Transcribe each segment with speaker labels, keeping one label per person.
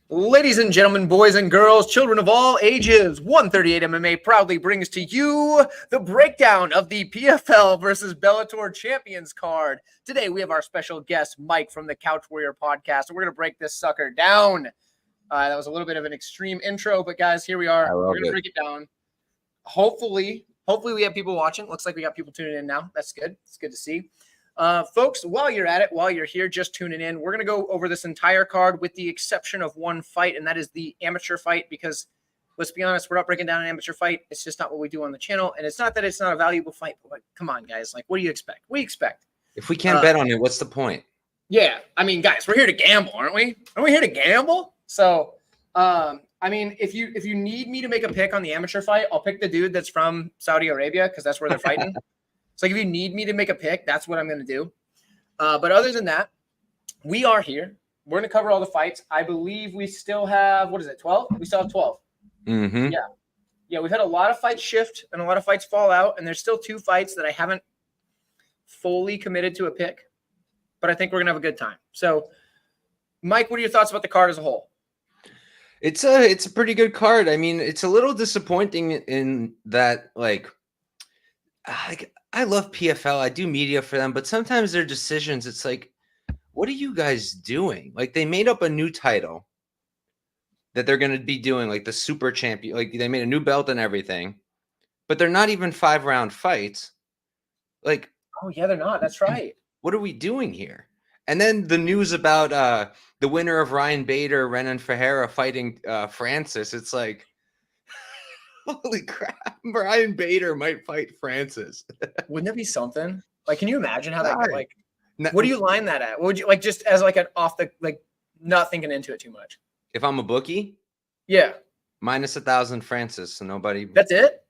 Speaker 1: Ladies and gentlemen, boys and girls, children of all ages, 138 MMA proudly brings to you the breakdown of the PFL versus Bellator Champions card. Today, we have our special guest, Mike from the Couch Warrior podcast, and we're going to break this sucker down. That was a little bit of an extreme intro, but guys, here we are. We're going to break it down. Hopefully we have people watching. Looks like we got people tuning in now. That's good. It's good to see. Folks, while you're at it, while you're here, just tuning in, we're going to go over this entire card with the exception of one fight, and that is the amateur fight, because let's be honest, we're not breaking down an amateur fight. It's just not what we do on the channel, and it's not that it's not a valuable fight, but come on, guys. Like, what do you expect? What do you expect?
Speaker 2: If we can't bet on it, what's the point?
Speaker 1: Yeah, I mean, guys, we're here to gamble, aren't we? Aren't we here to gamble? So, I mean, if you need me to make a pick on the amateur fight, I'll pick the dude that's from Saudi Arabia because that's where they're fighting. So if you need me to make a pick, that's what I'm going to do. But other than that, we are here. We're going to cover all the fights. I believe we still have, 12? We still have 12.
Speaker 2: Mm-hmm.
Speaker 1: Yeah, we've had a lot of fights shift and a lot of fights fall out, and there's still 2 fights that I haven't fully committed to a pick. But I think we're going to have a good time. So, Mike, what are your thoughts about the card as a whole?
Speaker 2: It's a pretty good card. I mean, it's a little disappointing in that, like I love PFL. I do media for them, but sometimes their decisions, it's like, what are you guys doing? Like, they made up a new title that they're going to be doing, like the super champion. Like, they made a new belt and everything, but they're not even 5-round fights. Like,
Speaker 1: oh yeah, they're not. That's right.
Speaker 2: What are we doing here? And then the news about the winner of Ryan Bader, Renan Ferreira fighting Francis. It's like, holy crap, Ryan Bader might fight Francis.
Speaker 1: Wouldn't that be something? Like, can you imagine how that, like, what do you line that at? What would you, like, just as like an off the, like, not thinking into it too much?
Speaker 2: If I'm a bookie?
Speaker 1: Yeah.
Speaker 2: Minus 1,000 Francis, so nobody.
Speaker 1: That's it?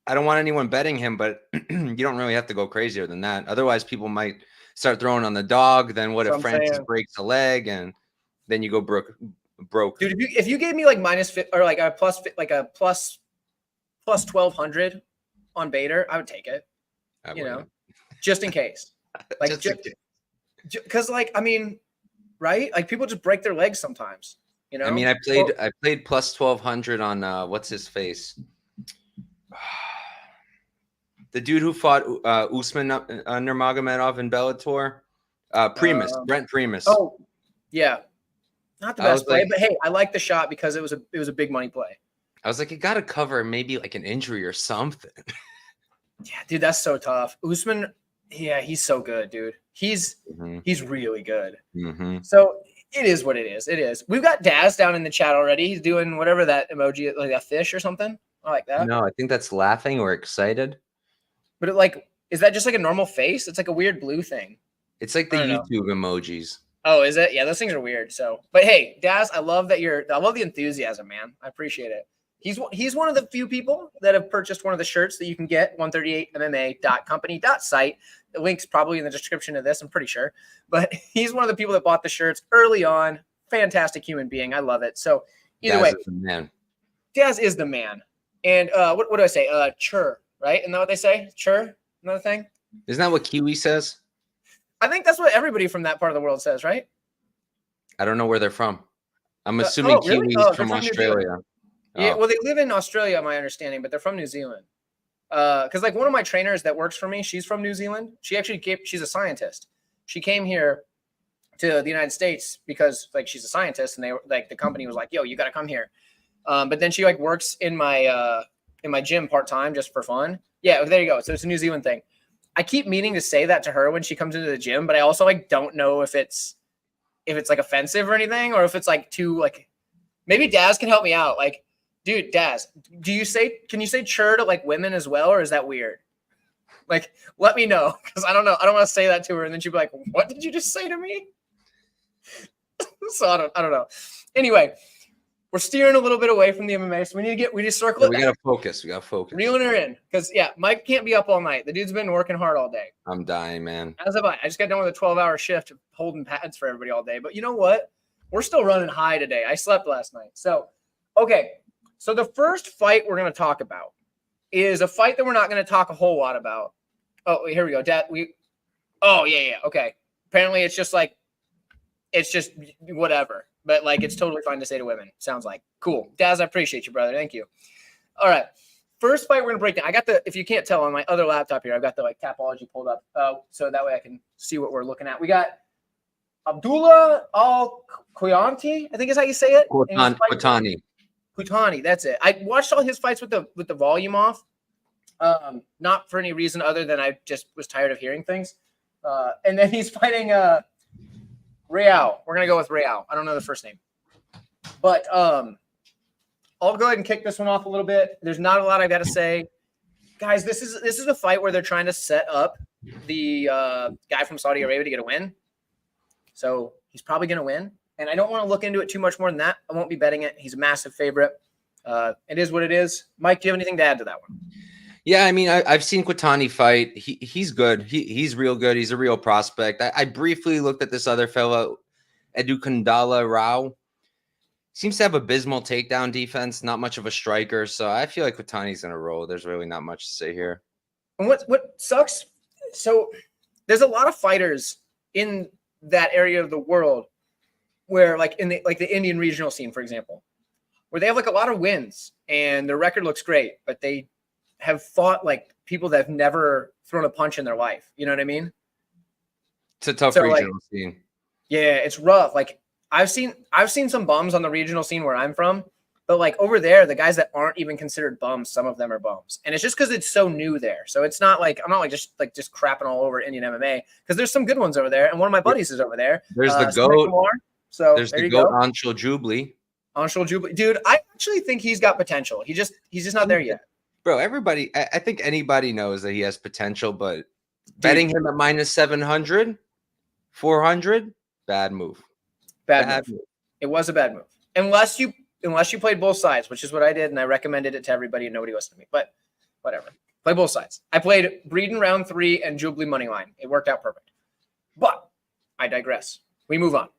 Speaker 2: I don't want anyone betting him, but you don't really have to go crazier than that. Otherwise, people might start throwing on the dog. Then what if Francis breaks a leg and then you go broke?
Speaker 1: Dude, if you gave me like minus or like a plus 1,200 on Bader, I would take it. You know, just in case. Like, because, like, I mean, right? Like, people just break their legs sometimes. You know.
Speaker 2: I mean, I played plus 1,200 on what's his face, the dude who fought Usman Nurmagomedov in Bellator, Brent Primus.
Speaker 1: Oh, yeah, not the best play, but hey, I like the shot because it was a big money play.
Speaker 2: I was like, you got to cover maybe like an injury or something.
Speaker 1: Yeah, dude, that's so tough. Usman, yeah, he's so good, dude. He's really good.
Speaker 2: Mm-hmm.
Speaker 1: So it is what it is. It is. We've got Daz down in the chat already. He's doing whatever that emoji, like a fish or something. I like that.
Speaker 2: No, I think that's laughing or excited.
Speaker 1: But is that just like a normal face? It's like a weird blue thing.
Speaker 2: It's like the YouTube emojis.
Speaker 1: Oh, is it? Yeah, those things are weird. So, but hey, Daz, I love the enthusiasm, man. I appreciate it. He's one of the few people that have purchased one of the shirts that you can get, 138mma.company.site. The link's probably in the description of this, I'm pretty sure. But he's one of the people that bought the shirts early on. Fantastic human being. I love it. So either way, Daz is the man. And what do I say? Chur, right? Isn't that what they say? Chur? Another thing?
Speaker 2: Isn't that what Kiwi says?
Speaker 1: I think that's what everybody from that part of the world says, right?
Speaker 2: I don't know where they're from. I'm assuming Kiwis from Australia.
Speaker 1: Yeah, well, they live in Australia, my understanding, but they're from New Zealand. Because like one of my trainers that works for me, she's from New Zealand. She's a scientist. She came here to the United States because like she's a scientist, and they like the company was like, "Yo, you got to come here." But then she like works in my gym part time just for fun. Yeah, there you go. So it's a New Zealand thing. I keep meaning to say that to her when she comes into the gym, but I also like don't know if it's like offensive or anything, or if it's like too like. Maybe Daz can help me out. Like, dude, Daz, can you say chur to like women as well, or is that weird? Like, let me know, because I don't know. I don't want to say that to her, and then she'll be like, "What did you just say to me?" So I don't know. Anyway, we're steering a little bit away from the MMA, so we just circle it.
Speaker 2: We gotta focus. We gotta focus.
Speaker 1: Reeling her in, because yeah, Mike can't be up all night. The dude's been working hard all day.
Speaker 2: I'm dying, man.
Speaker 1: As have I. I just got done with a 12-hour shift holding pads for everybody all day. But you know what? We're still running high today. I slept last night. So, okay. So the first fight we're going to talk about is a fight that we're not going to talk a whole lot about. Oh, here we go. Oh, yeah. Okay. Apparently it's just whatever. but like it's totally fine to say to women. Sounds like cool. Daz, I appreciate you, brother. Thank you. All right. First fight we're gonna break down. I got if you can't tell on my other laptop here, I've got the like Tapology pulled up, so that way I can see what we're looking at. We got Abdullah Al Quyanti, I think is how you say it. Qutani, that's it. I watched all his fights with the volume off, not for any reason other than I just was tired of hearing things. And then he's fighting Real. We're gonna go with Real. I don't know the first name, but I'll go ahead and kick this one off a little bit. There's not a lot I've got to say, guys. This is a fight where they're trying to set up the guy from Saudi Arabia to get a win. So he's probably going to win. And I don't want to look into it too much more than that. I won't be betting it. He's a massive favorite. It is what it is. Mike, do you have anything to add to that one?
Speaker 2: Yeah, I mean, I've seen Qutani fight. He's good. He's real good. He's a real prospect. I briefly looked at this other fellow, Edukandala Rao. Seems to have abysmal takedown defense, not much of a striker. So I feel like Qutani's going to roll. There's really not much to say here.
Speaker 1: And what sucks, so there's a lot of fighters in that area of the world where like in the Indian regional scene, for example, where they have like a lot of wins and their record looks great, but they have fought like people that have never thrown a punch in their life. You know what I mean?
Speaker 2: It's a tough regional scene. Yeah,
Speaker 1: it's rough. Like I've seen some bums on the regional scene where I'm from, but like over there, the guys that aren't even considered bums, some of them are bums. And it's just because it's so new there. So it's not like, I'm not like just crapping all over Indian MMA because there's some good ones over there. And one of my buddies is over there.
Speaker 2: There's the GOAT.
Speaker 1: So
Speaker 2: there's the GOAT Anshul Jubli.
Speaker 1: Anshul Jubli. Dude, I actually think he's got potential. He's just not there yet.
Speaker 2: Bro, I think anybody knows that he has potential, but betting him at minus 700, 400, bad move.
Speaker 1: Bad move. It was a bad move. Unless you played both sides, which is what I did, and I recommended it to everybody, and nobody listened to me. But whatever. Play both sides. I played Breeden round 3 and Jubli money line. It worked out perfect. But I digress. We move on.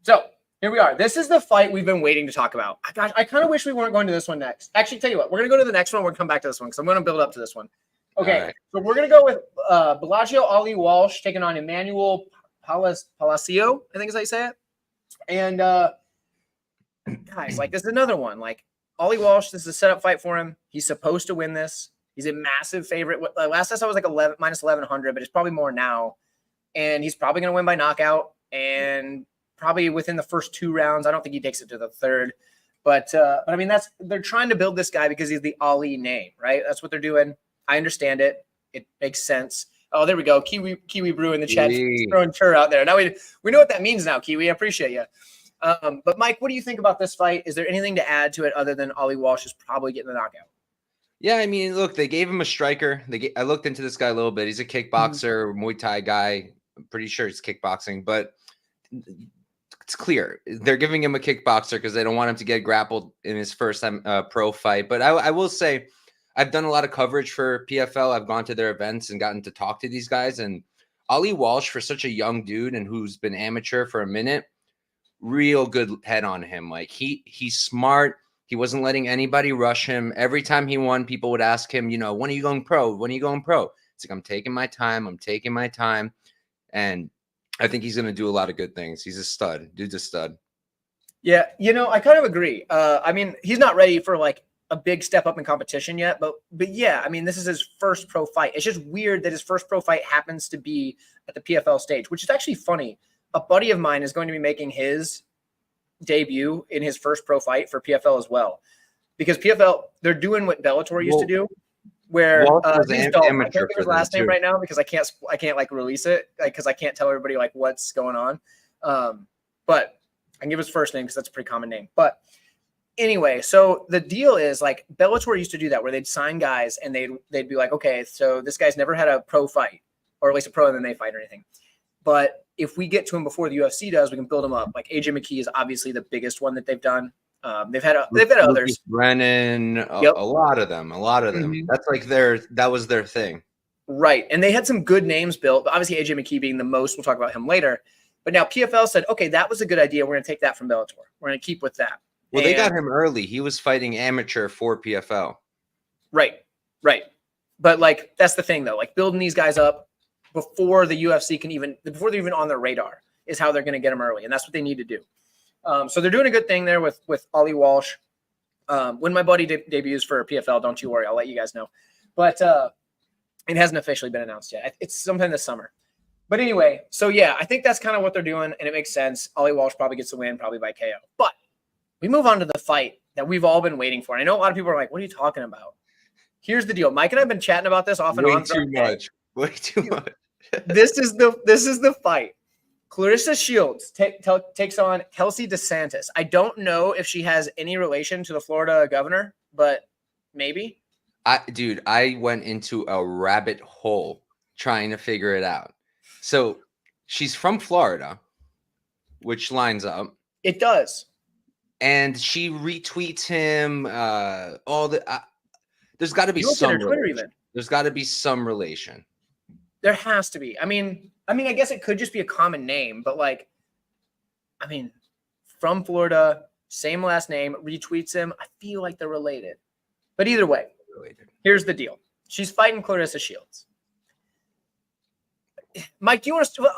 Speaker 1: So here we are. This is the fight we've been waiting to talk about. Gosh, I kind of wish we weren't going to this one next. Actually, tell you what, we're going to go to the next one. We're going to come back to this one because I'm going to build up to this one. Okay, right. So we're going to go with Bellagio Ali Walsh taking on Emmanuel Palacio, I think is how you say it. And guys, like this is another one. Like Ollie Walsh, this is a setup fight for him. He's supposed to win this. He's a massive favorite. Last time I was like minus 1100, but it's probably more now. And he's probably going to win by knockout and probably within the first 2 rounds. I don't think he takes it to the third. But I mean, they're trying to build this guy because he's the Ali name, right? That's what they're doing. I understand it. It makes sense. Oh, there we go. Kiwi Brew in the chat throwing Tur out there. Now we know what that means now, Kiwi. I appreciate you. But Mike, what do you think about this fight? Is there anything to add to it other than Ollie Walsh is probably getting the knockout?
Speaker 2: Yeah, I mean, look, they gave him a striker. I looked into this guy a little bit. He's a kickboxer, Muay Thai guy. I'm pretty sure it's kickboxing, but it's clear they're giving him a kickboxer because they don't want him to get grappled in his first time pro fight. But I will say, I've done a lot of coverage for PFL. I've gone to their events and gotten to talk to these guys. And Ollie Walsh, for such a young dude and who's been amateur for a minute, real good head on him. Like he's smart. He wasn't letting anybody rush him. Every time he won, people would ask him, when are you going pro? When are you going pro? It's like, I'm taking my time. And I think he's going to do a lot of good things. He's a stud. Dude's a stud.
Speaker 1: Yeah. I kind of agree. I mean, he's not ready for like a big step up in competition yet, but yeah, I mean, this is his first pro fight. It's just weird that his first pro fight happens to be at the PFL stage, which is actually funny. A buddy of mine is going to be making his debut in his first pro fight for PFL as well, because PFL, they're doing what Bellator used to do, where he's I can't think of his last name right now because I can't like release it because I can't tell everybody like what's going on. But I can give his first name because that's a pretty common name. But anyway, so the deal is like Bellator used to do that where they'd sign guys and they'd be like, okay, so this guy's never had a pro fight or at least a pro MMA fight or anything. But if we get to him before the UFC does, we can build him up. Like AJ McKee is obviously the biggest one that they've done. They've had others.
Speaker 2: Brennan, a lot of them. Mm-hmm. That's like that was their thing.
Speaker 1: Right. And they had some good names built, but obviously AJ McKee being the most. We'll talk about him later. But now PFL said, okay, that was a good idea. We're going to take that from Bellator. We're going to keep with that.
Speaker 2: Well, they got him early. He was fighting amateur for PFL.
Speaker 1: Right. But like, that's the thing though, like building these guys up before the UFC before they're even on their radar is how they're going to get them early. And that's what they need to do. So they're doing a good thing there with Ollie Walsh. When my buddy debuts for PFL, don't you worry, I'll let you guys know. But it hasn't officially been announced yet. It's sometime this summer. But anyway, so yeah, I think that's kind of what they're doing, and it makes sense. Ollie Walsh probably gets the win, probably by KO. But we move on to the fight that we've all been waiting for. And I know a lot of people are like, what are you talking about? Here's the deal. Mike and I have been chatting about this off and on.
Speaker 2: Way too much.
Speaker 1: This is the fight. Clarissa Shields takes on Kelsey DeSantis. I don't know if she has any relation to the Florida governor, but maybe.
Speaker 2: I went into a rabbit hole trying to figure it out. So she's from Florida, which lines up.
Speaker 1: It does.
Speaker 2: And she retweets him. There's got to be some relation. There's got to be some relation.
Speaker 1: There has to be. I mean, I guess it could just be a common name, but like, I mean, from Florida, same last name, retweets him. I feel like they're related. But either way, here's the deal. She's fighting Clarissa Shields. Mike,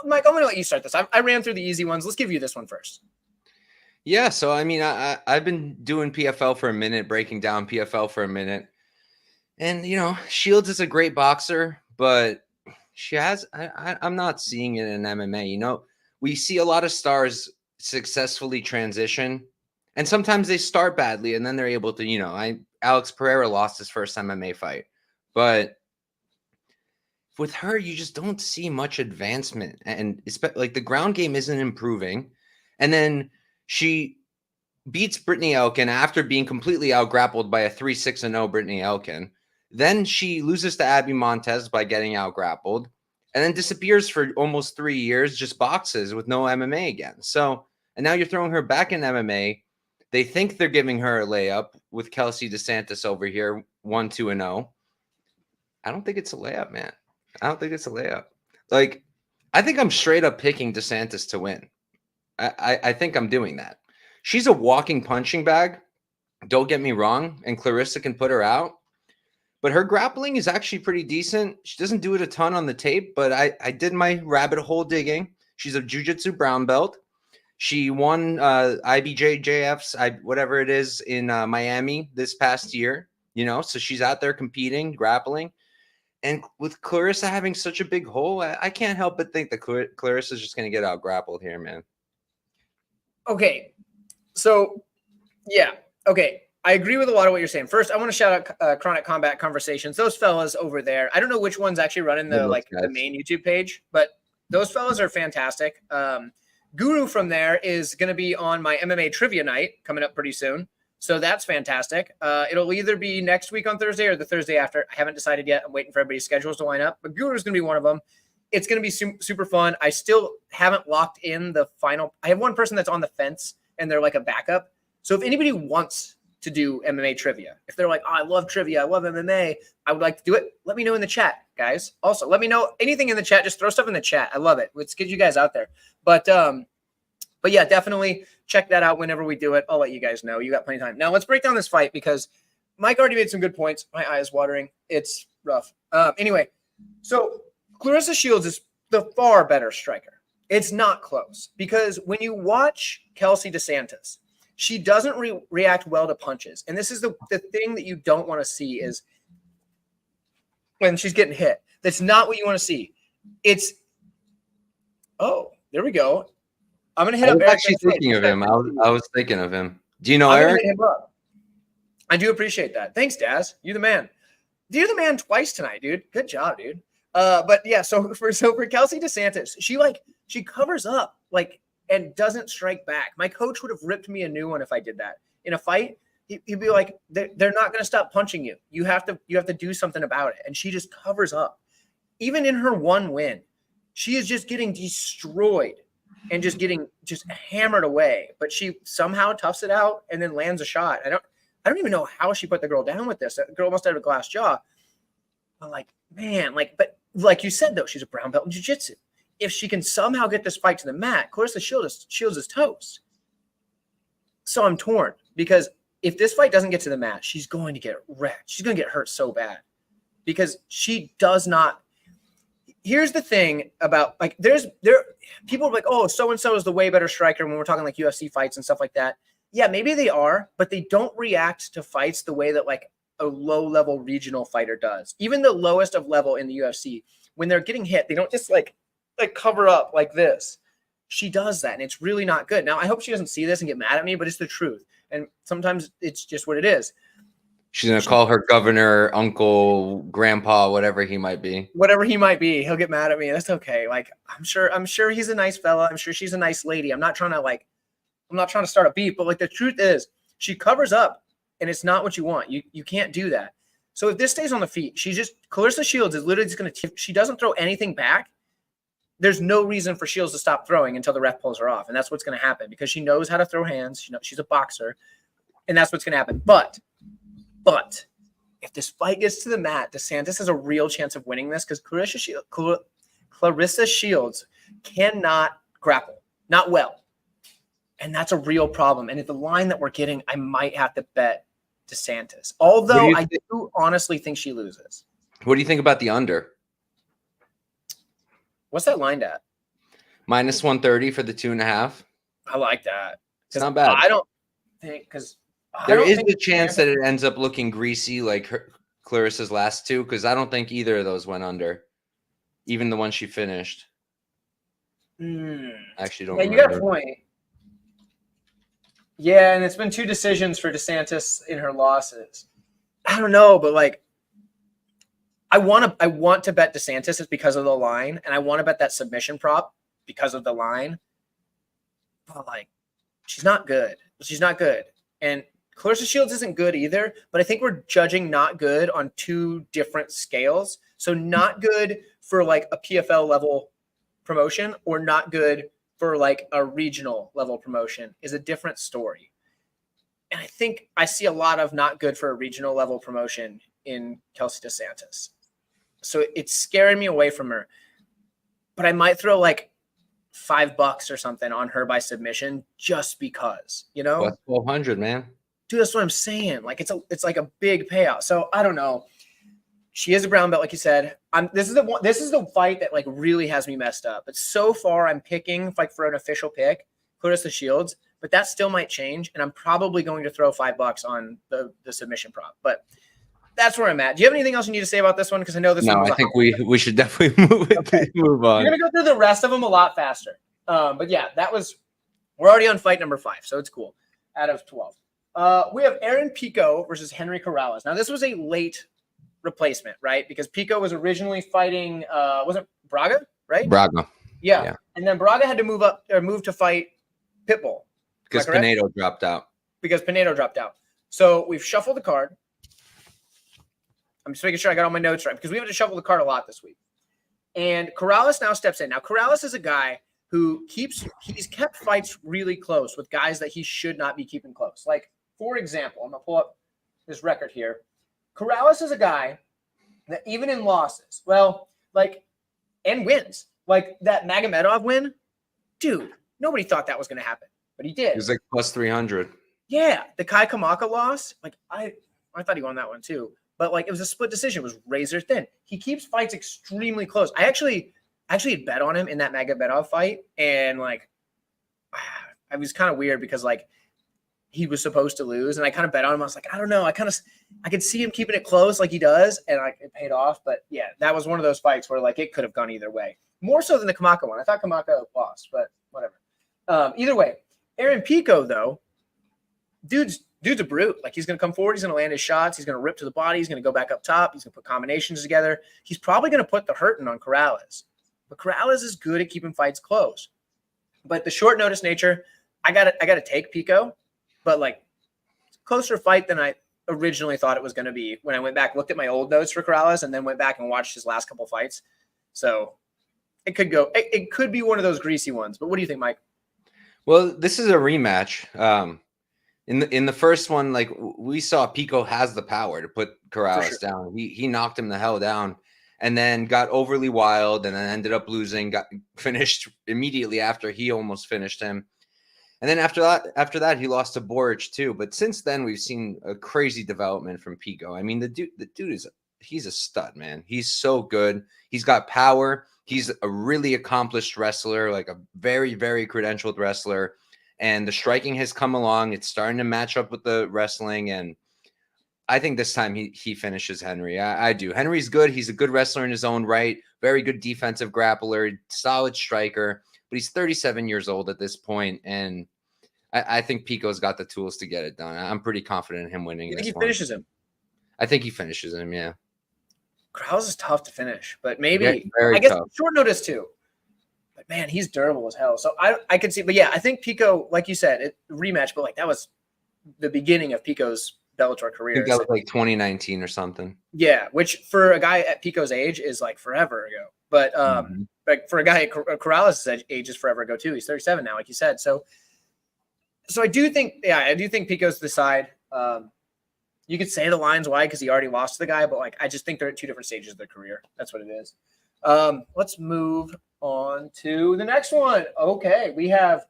Speaker 1: Mike, I'm going to let you start this. I ran through the easy ones. Let's give you this one first.
Speaker 2: Yeah, so I mean, I've been doing PFL for a minute, breaking down PFL for a minute. And, you know, Shields is a great boxer, but she has, I'm not seeing it in MMA. You know, we see a lot of stars successfully transition, and sometimes they start badly, and then they're able to, you know, Alex Pereira lost his first MMA fight, but with her, you just don't see much advancement, and like the ground game isn't improving. And then she beats Brittany Elkin after being completely outgrappled by a 3-6-0 Brittany Elkin. Then she loses to Abby Montez by getting outgrappled, and then disappears for almost 3 years, just boxes with no MMA again. So, and now you're throwing her back in MMA. They think they're giving her a layup with Kelsey DeSantis over here, 1-2-0. I don't think it's a layup, man. I don't think it's a layup. Like, I think I'm straight up picking DeSantis to win. I think I'm doing that. She's a walking punching bag. Don't get me wrong. And Clarissa can put her out. But her grappling is actually pretty decent. She doesn't do it a ton on the tape, but I did my rabbit hole digging. She's a jiu-jitsu brown belt. She won IBJJF's, whatever it is, in Miami this past year. You know, so she's out there competing, grappling. And with Clarissa having such a big hole, I can't help but think that Clarissa's just going to get out grappled here, man.
Speaker 1: Okay. So, yeah. Okay. I agree with a lot of what you're saying. First, I want to shout out Chronic Combat Conversations. Those fellas over there. I don't know which one's actually running the the main YouTube page, but those fellas are fantastic. Guru from there is going to be on my MMA trivia night coming up pretty soon. So that's fantastic. It'll either be next week on Thursday or the Thursday after. I haven't decided yet. I'm waiting for everybody's schedules to line up. But Guru's going to be one of them. It's going to be super fun. I still haven't locked in the final. I have one person that's on the fence, and they're like a backup. So if anybody wants to do MMA trivia, if they're like, oh, I love trivia, I love MMA, I would like to do it, let me know in the chat, guys. Also, let me know anything in the chat. Just throw stuff in the chat. I love it. Let's get you guys out there. But yeah, definitely check that out whenever we do it. I'll let you guys know. You got plenty of time. Now let's break down this fight because Mike already made some good points. My eye is watering. It's rough. Anyway, so Clarissa Shields is the far better striker. It's not close because when you watch Kelsey DeSantis, she doesn't react well to punches. And this is the thing that you don't want to see is when she's getting hit. That's not what you want to see. It's, oh, there we go. I'm going to hit up Eric.
Speaker 2: I was actually thinking of him. I was thinking of him. Do you know Eric?
Speaker 1: Hit him up. I do appreciate that. Thanks, Daz. You're the man. You're the man twice tonight, dude. Good job, dude. But yeah, so for Kelsey DeSantis, she covers up like and doesn't strike back. My coach would have ripped me a new one if I did that in a fight. He'd be like, they're not going to stop punching you. You have to do something about it. And she just covers up. Even in her one win, she is just getting destroyed and just getting hammered away. But she somehow toughs it out and then lands a shot. I don't even know how she put the girl down with this. The girl must have a glass jaw. I'm like, man, but like you said, though, she's a brown belt in jiu-jitsu. If she can somehow get this fight to the mat, Clarissa Shields is toast. So I'm torn because if this fight doesn't get to the mat, she's going to get wrecked. She's going to get hurt so bad because she does not. here's the thing about like people are like, oh, so and so is the way better striker when we're talking like UFC fights and stuff like that. Yeah, maybe they are, but they don't react to fights the way that like a low level regional fighter does. Even the lowest of level in the UFC, when they're getting hit, they don't just like cover up like this. She does that, and it's really not good. Now, I hope she doesn't see this and get mad at me, but it's the truth. And sometimes it's just what it is.
Speaker 2: She's going to call her governor, uncle, grandpa, whatever he might be.
Speaker 1: Whatever he might be, he'll get mad at me. That's okay. Like, I'm sure he's a nice fella. I'm sure she's a nice lady. I'm not trying to start a beef, but like the truth is she covers up and it's not what you want. You can't do that. So if this stays on the feet, Clarissa Shields is literally just going to, she doesn't throw anything back. There's no reason for Shields to stop throwing until the ref pulls her off. And that's what's going to happen because she knows how to throw hands. She's a boxer and that's what's going to happen. But if this fight gets to the mat, DeSantis has a real chance of winning this because Clarissa Shields cannot grapple, not well. And that's a real problem. And at the line that we're getting, I might have to bet DeSantis. Although I do honestly think she loses.
Speaker 2: What do you think about the under?
Speaker 1: What's that lined at?
Speaker 2: Minus 130 for the 2.5.
Speaker 1: I like that.
Speaker 2: It's not bad.
Speaker 1: I don't think because
Speaker 2: there is a chance that it ends up looking greasy like Clarissa's last two because I don't think either of those went under. Even the one she finished. I actually don't remember.
Speaker 1: You got a point. Yeah, and it's been 2 decisions for DeSantis in her losses. I don't know, but like I want to bet DeSantis is because of the line, and I want to bet that submission prop because of the line. But like she's not good. She's not good. And Clarissa Shields isn't good either, but I think we're judging not good on 2 different scales. So not good for like a PFL level promotion or not good for like a regional level promotion is a different story. And I think I see a lot of not good for a regional level promotion in Kelsey DeSantis. So it's scaring me away from her. But I might throw like $5 or something on her by submission just because, you know?
Speaker 2: That's 1,200, man.
Speaker 1: Dude, that's what I'm saying. Like it's like a big payout. So I don't know. She is a brown belt, like you said. This is the fight that like really has me messed up. But so far, I'm picking like for an official pick, Clarissa Shields. But that still might change, and I'm probably going to throw $5 on the submission prop. But that's where I'm at. Do you have anything else you need to say about this one? Because I know this one.
Speaker 2: No, I think we should definitely move on.
Speaker 1: We're gonna go through the rest of them a lot faster. But yeah, we're already on fight number 5, so it's cool. Out of 12, we have Aaron Pico versus Henry Corrales. Now this was a late replacement, right? Because Pico was originally fighting, was it Braga, right?
Speaker 2: Braga.
Speaker 1: Yeah. And then Braga had to move to fight Pitbull.
Speaker 2: Because Pinedo dropped out. So we've shuffled the card. I'm just making sure I got all my notes right because we have to shuffle the card a lot this week. And Corrales now steps in. Now Corrales is a guy who he's kept fights really close with guys that he should not be keeping close. Like, for example, I'm going to pull up this record here. Corrales is a guy that even in losses, and wins, like that Magomedov win, dude, nobody thought that was going to happen, but he did. It was like plus 300. Yeah,
Speaker 1: the Kai Kamaka loss, like I thought he won that one too, but like it was a split decision. It was razor thin. He keeps fights extremely close. I actually had bet on him in that Magomedov fight, and like I was kind of weird because like he was supposed to lose, and I kind of bet on him. I was like, I don't know. I could see him keeping it close like he does, and like it paid off. But yeah, that was one of those fights where like it could have gone either way. More so than the Kamaka one. I thought Kamaka lost, but whatever. Either way, Aaron Pico though, dude's a brute. Like he's gonna come forward, he's gonna land his shots, he's gonna rip to the body, he's gonna go back up top, he's gonna put combinations together. He's probably gonna put the hurting on Corrales. But Corrales is good at keeping fights close. But the short notice nature, I gotta take Pico. But like closer fight than I originally thought it was going to be when I went back, looked at my old notes for Corrales, and then went back and watched his last couple fights. So it could be one of those greasy ones. But what do you think, Mike?
Speaker 2: Well, this is a rematch. In the first one, like we saw, Pico has the power to put Corrales down. He knocked him the hell down, and then got overly wild, and then ended up losing. Got finished immediately after he almost finished him. And then after that, he lost to Boric too. But since then, we've seen a crazy development from Pico. I mean, the dude he's a stud, man. He's so good. He's got power. He's a really accomplished wrestler, like a very, very credentialed wrestler. And the striking has come along. It's starting to match up with the wrestling. And I think this time he finishes Henry. I do. Henry's good. He's a good wrestler in his own right. Very good defensive grappler, solid striker. But he's 37 years old at this point, and I think Pico's got the tools to get it done. I'm pretty confident in him winning.
Speaker 1: You think
Speaker 2: this
Speaker 1: he finishes him?
Speaker 2: I think he finishes him. Yeah.
Speaker 1: Krause is tough to finish, but maybe
Speaker 2: Yeah, very
Speaker 1: I guess
Speaker 2: tough.
Speaker 1: short notice too. But man, he's durable as hell. So I can see. But yeah, I think Pico, like you said, rematch. But like that was the beginning of Pico's Bellator
Speaker 2: I
Speaker 1: career.
Speaker 2: think that was like 2019 or something.
Speaker 1: Yeah, which for a guy at Pico's age is like forever ago. But like for a guy at Corrales' age is forever ago too. He's 37 now, like you said. So I do think, I do think Pico's the side. You could say the line's wide because he already lost to the guy, but like I just think they're at two different stages of their career. That's what it is. Let's move on to the next one. Okay, we have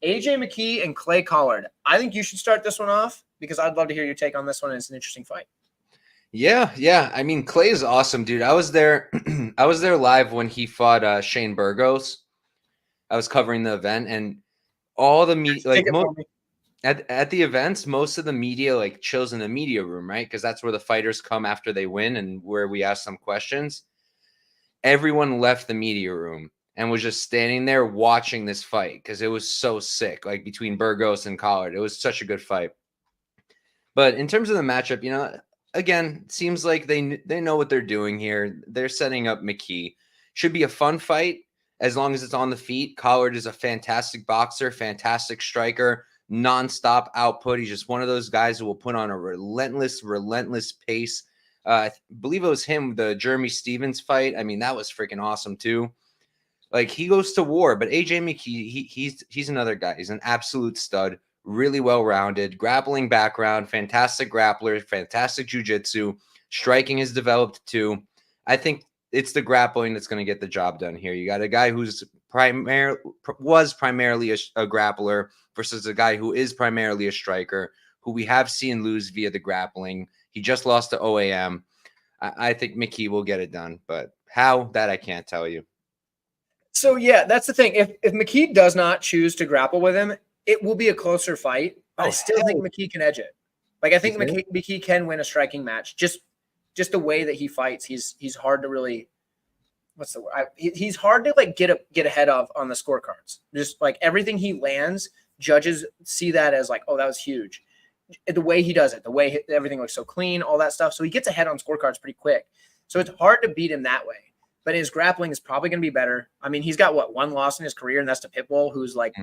Speaker 1: AJ McKee and Clay Collard. I think you should start this one off because I'd love to hear your take on this one. It's an interesting fight.
Speaker 2: Yeah. I mean, Clay is awesome, dude. I was there. I was there live when he fought Shane Burgos. I was covering the event, and all the media, like at the events, most of the media like chills in the media room, right? Because that's where the fighters come after they win and where we ask some questions. Everyone left the media room and was just standing there watching this fight because it was so sick, like between Burgos and Collard. It was such a good fight. But in terms of the matchup, again, it seems like they know what they're doing here. They're setting up McKee. Should be a fun fight as long as it's on the feet. Collard is a fantastic boxer, fantastic striker, nonstop output. He's just one of those guys who will put on a relentless pace. I believe it was him, the Jeremy Stevens fight. I mean, that was freaking awesome too. Like, he goes to war, but AJ McKee, he's another guy. He's an absolute stud, really well-rounded, grappling background, fantastic grappler, fantastic jiu-jitsu. Striking is developed too. I think it's the grappling that's going to get the job done here. You got a guy who's was primarily a grappler versus a guy who is primarily a striker, who we have seen lose via the grappling. He just lost to OAM. I think McKee will get it done, but how, that I can't tell you.
Speaker 1: So yeah, that's the thing. If McKee does not choose to grapple with him, it will be a closer fight. I still think McKee can edge it. Like, I think McKee can win a striking match. Just the way that he fights, he's hard to really. What's the word? He's hard to like get ahead of on the scorecards. Just like everything he lands, judges see that as like, oh, that was huge. The way he does it, the way everything looks so clean, all that stuff. So he gets ahead on scorecards pretty quick. So it's hard to beat him that way. But his grappling is probably going to be better. I mean, he's got one loss in his career, and that's to Pitbull, who's like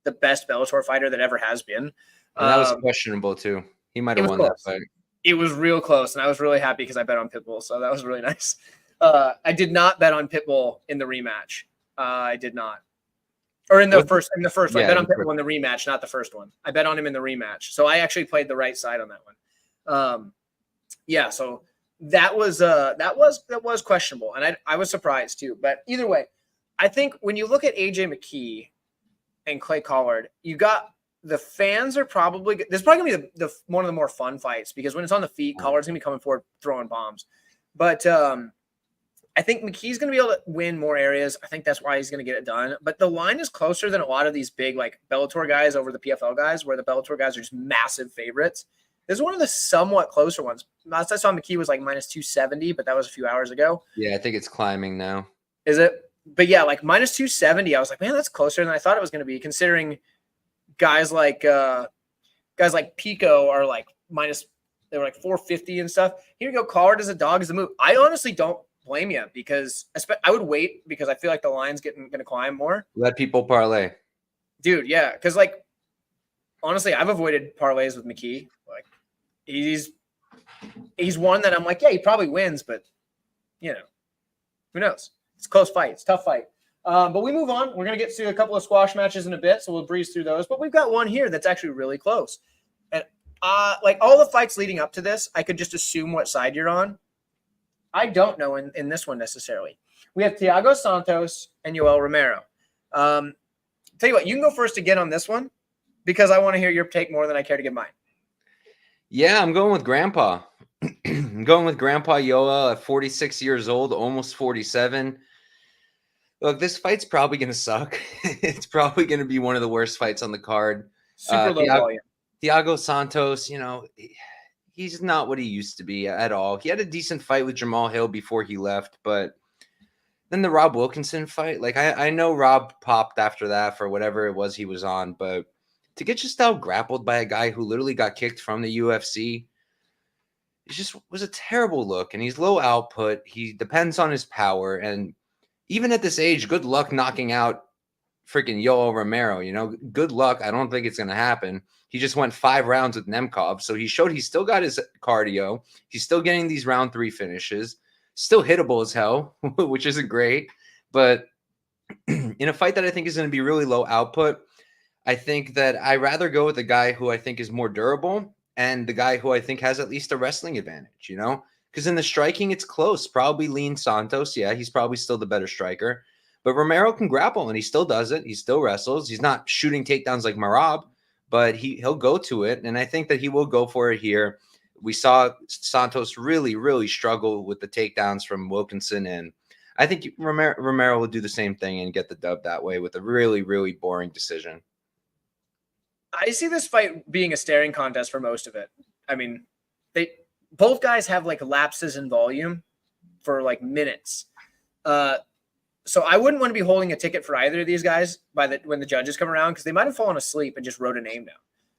Speaker 1: the best Bellator fighter that ever has been.
Speaker 2: And that was questionable too. He might have won that fight.
Speaker 1: It was real close, and I was really happy because I bet on Pitbull, so that was really nice. I did not bet on Pitbull in the rematch. I did not, or in the first. In the first one, I bet on Pitbull in the rematch, not the first one. I bet on him in the rematch, so I actually played the right side on that one. Yeah, so that was questionable, and I was surprised too. But either way, I think when you look at AJ McKee and Clay Collard, you got the fans are probably – this is probably going to be the one of the more fun fights because when it's on the feet, Collard's going to be coming forward throwing bombs. But I think McKee's going to be able to win more areas. I think that's why he's going to get it done. But the line is closer than a lot of these big like Bellator guys over the PFL guys, where the Bellator guys are just massive favorites. This is one of the somewhat closer ones. Last I saw McKee was like minus 270, but that was a few hours ago.
Speaker 2: Yeah, I think it's climbing now.
Speaker 1: Is it? But yeah, like minus 270, I was like, man, that's closer than I thought it was going to be, considering guys like Pico are like they were like 450 and stuff. Here you go. Collard as a dog is the move. I honestly don't blame you because I would wait because I feel like the line's going to climb more.
Speaker 2: Let people parlay.
Speaker 1: Dude, yeah. Because like, honestly, I've avoided parlays with McKee. Like, he's one that I'm like, yeah, he probably wins, but who knows? It's a close fight. It's a tough fight. But we move on. We're going to get to a couple of squash matches in a bit, so we'll breeze through those. But we've got one here that's actually really close. And like all the fights leading up to this, I could just assume what side you're on. I don't know in this one necessarily. We have Thiago Santos and Yoel Romero. Tell you what, you can go first again on this one because I want to hear your take more than I care to give mine.
Speaker 2: Yeah, I'm going with Grandpa. I'm going with Grandpa Yoel at 46 years old, almost 47. Look, this fight's probably going to suck. It's probably going to be one of the worst fights on the card.
Speaker 1: Super low volume.
Speaker 2: Thiago Santos, he's not what he used to be at all. He had a decent fight with Jamal Hill before he left, but then the Rob Wilkinson fight, like I know Rob popped after that for whatever it was he was on, but to get just out grappled by a guy who literally got kicked from the UFC, it just was a terrible look. And he's low output. He depends on his power. And even at this age, good luck knocking out freaking Yoel Romero. Good luck. I don't think it's going to happen. He just went 5 rounds with Nemkov. So he showed he's still got his cardio. He's still getting these round 3 finishes. Still hittable as hell, which isn't great. But in a fight that I think is going to be really low output, I think that I rather go with the guy who I think is more durable and the guy who I think has at least a wrestling advantage, because in the striking, it's close. Probably lean Santos. Yeah, he's probably still the better striker. But Romero can grapple, and he still does it. He still wrestles. He's not shooting takedowns like Marab, but he'll go to it. And I think that he will go for it here. We saw Santos really, really struggle with the takedowns from Wilkinson. And I think Romero will do the same thing and get the dub that way with a really, really boring decision.
Speaker 1: I see this fight being a staring contest for most of it. I mean, both guys have like lapses in volume for like minutes. So I wouldn't want to be holding a ticket for either of these guys when the judges come around, because they might have fallen asleep and just wrote a name down.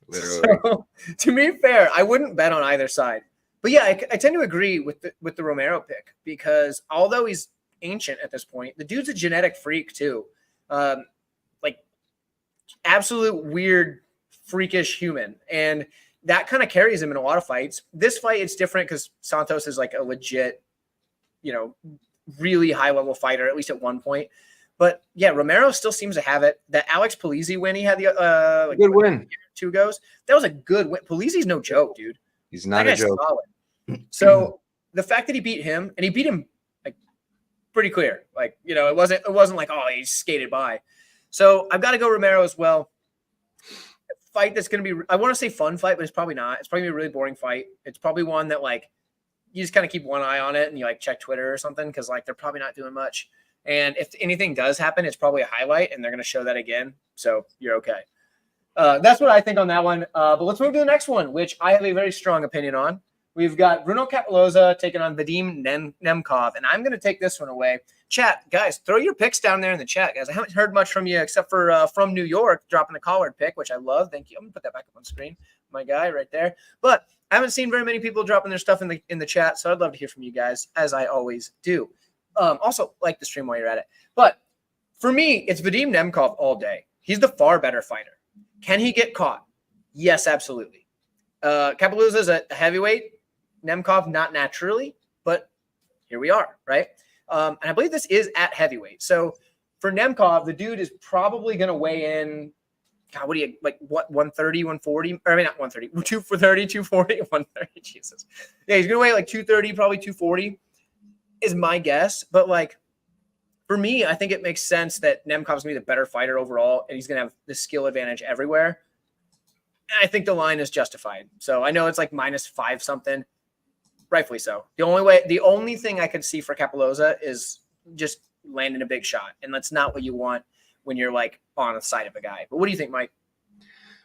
Speaker 1: Literally. So, to be fair, I wouldn't bet on either side. But yeah, I tend to agree with the Romero pick, because although he's ancient at this point, the dude's a genetic freak too. Like absolute weird, freakish human. And that kind of carries him in a lot of fights. This fight, it's different because Santos is like a legit, really high level fighter, at least at one point. But yeah, Romero still seems to have it. That Alex Polizzi win he had the
Speaker 2: good win
Speaker 1: 2 goes. That was a good win. Polizzi's no joke, dude.
Speaker 2: He's not a joke.
Speaker 1: Solid. So the fact that he beat him, and he beat him like pretty clear, like it wasn't like, oh, he skated by. So I've got to go Romero as well. Fight that's going to be, I want to say fun fight, but it's probably not. It's probably gonna be a really boring fight. It's probably one that like you just kind of keep one eye on it and you like check Twitter or something, because like they're probably not doing much. And if anything does happen, it's probably a highlight and they're going to show that again. So you're okay. That's what I think on that one. But let's move to the next one, which I have a very strong opinion on. We've got Bruno Capoloza taking on Vadim Nemkov, and I'm going to take this one away. Chat, guys, throw your picks down there in the chat, guys. I haven't heard much from you except for from New York, dropping the collared pick, which I love. Thank you. I'm going to put that back up on screen. My guy right there. But I haven't seen very many people dropping their stuff in the chat, so I'd love to hear from you guys, as I always do. Also, like the stream while you're at it. But for me, it's Vadim Nemkov all day. He's the far better fighter. Can he get caught? Yes, absolutely. Capoloza is a heavyweight. Nemkov, not naturally, but here we are, right? And I believe this is at heavyweight. So for Nemkov, the dude is probably going to weigh in, God, what do you, like, what, 130, 140? Or I mean, not 130, 230, 240, 130, Jesus. Yeah, he's going to weigh like 230, probably 240 is my guess. But like, for me, I think it makes sense that Nemkov's going to be the better fighter overall, and he's going to have the skill advantage everywhere. And I think the line is justified. So I know it's like -5 something. Rightfully so. The only thing I could see for Capoloza is just landing a big shot. And that's not what you want when you're like on the side of a guy. But what do you think, Mike?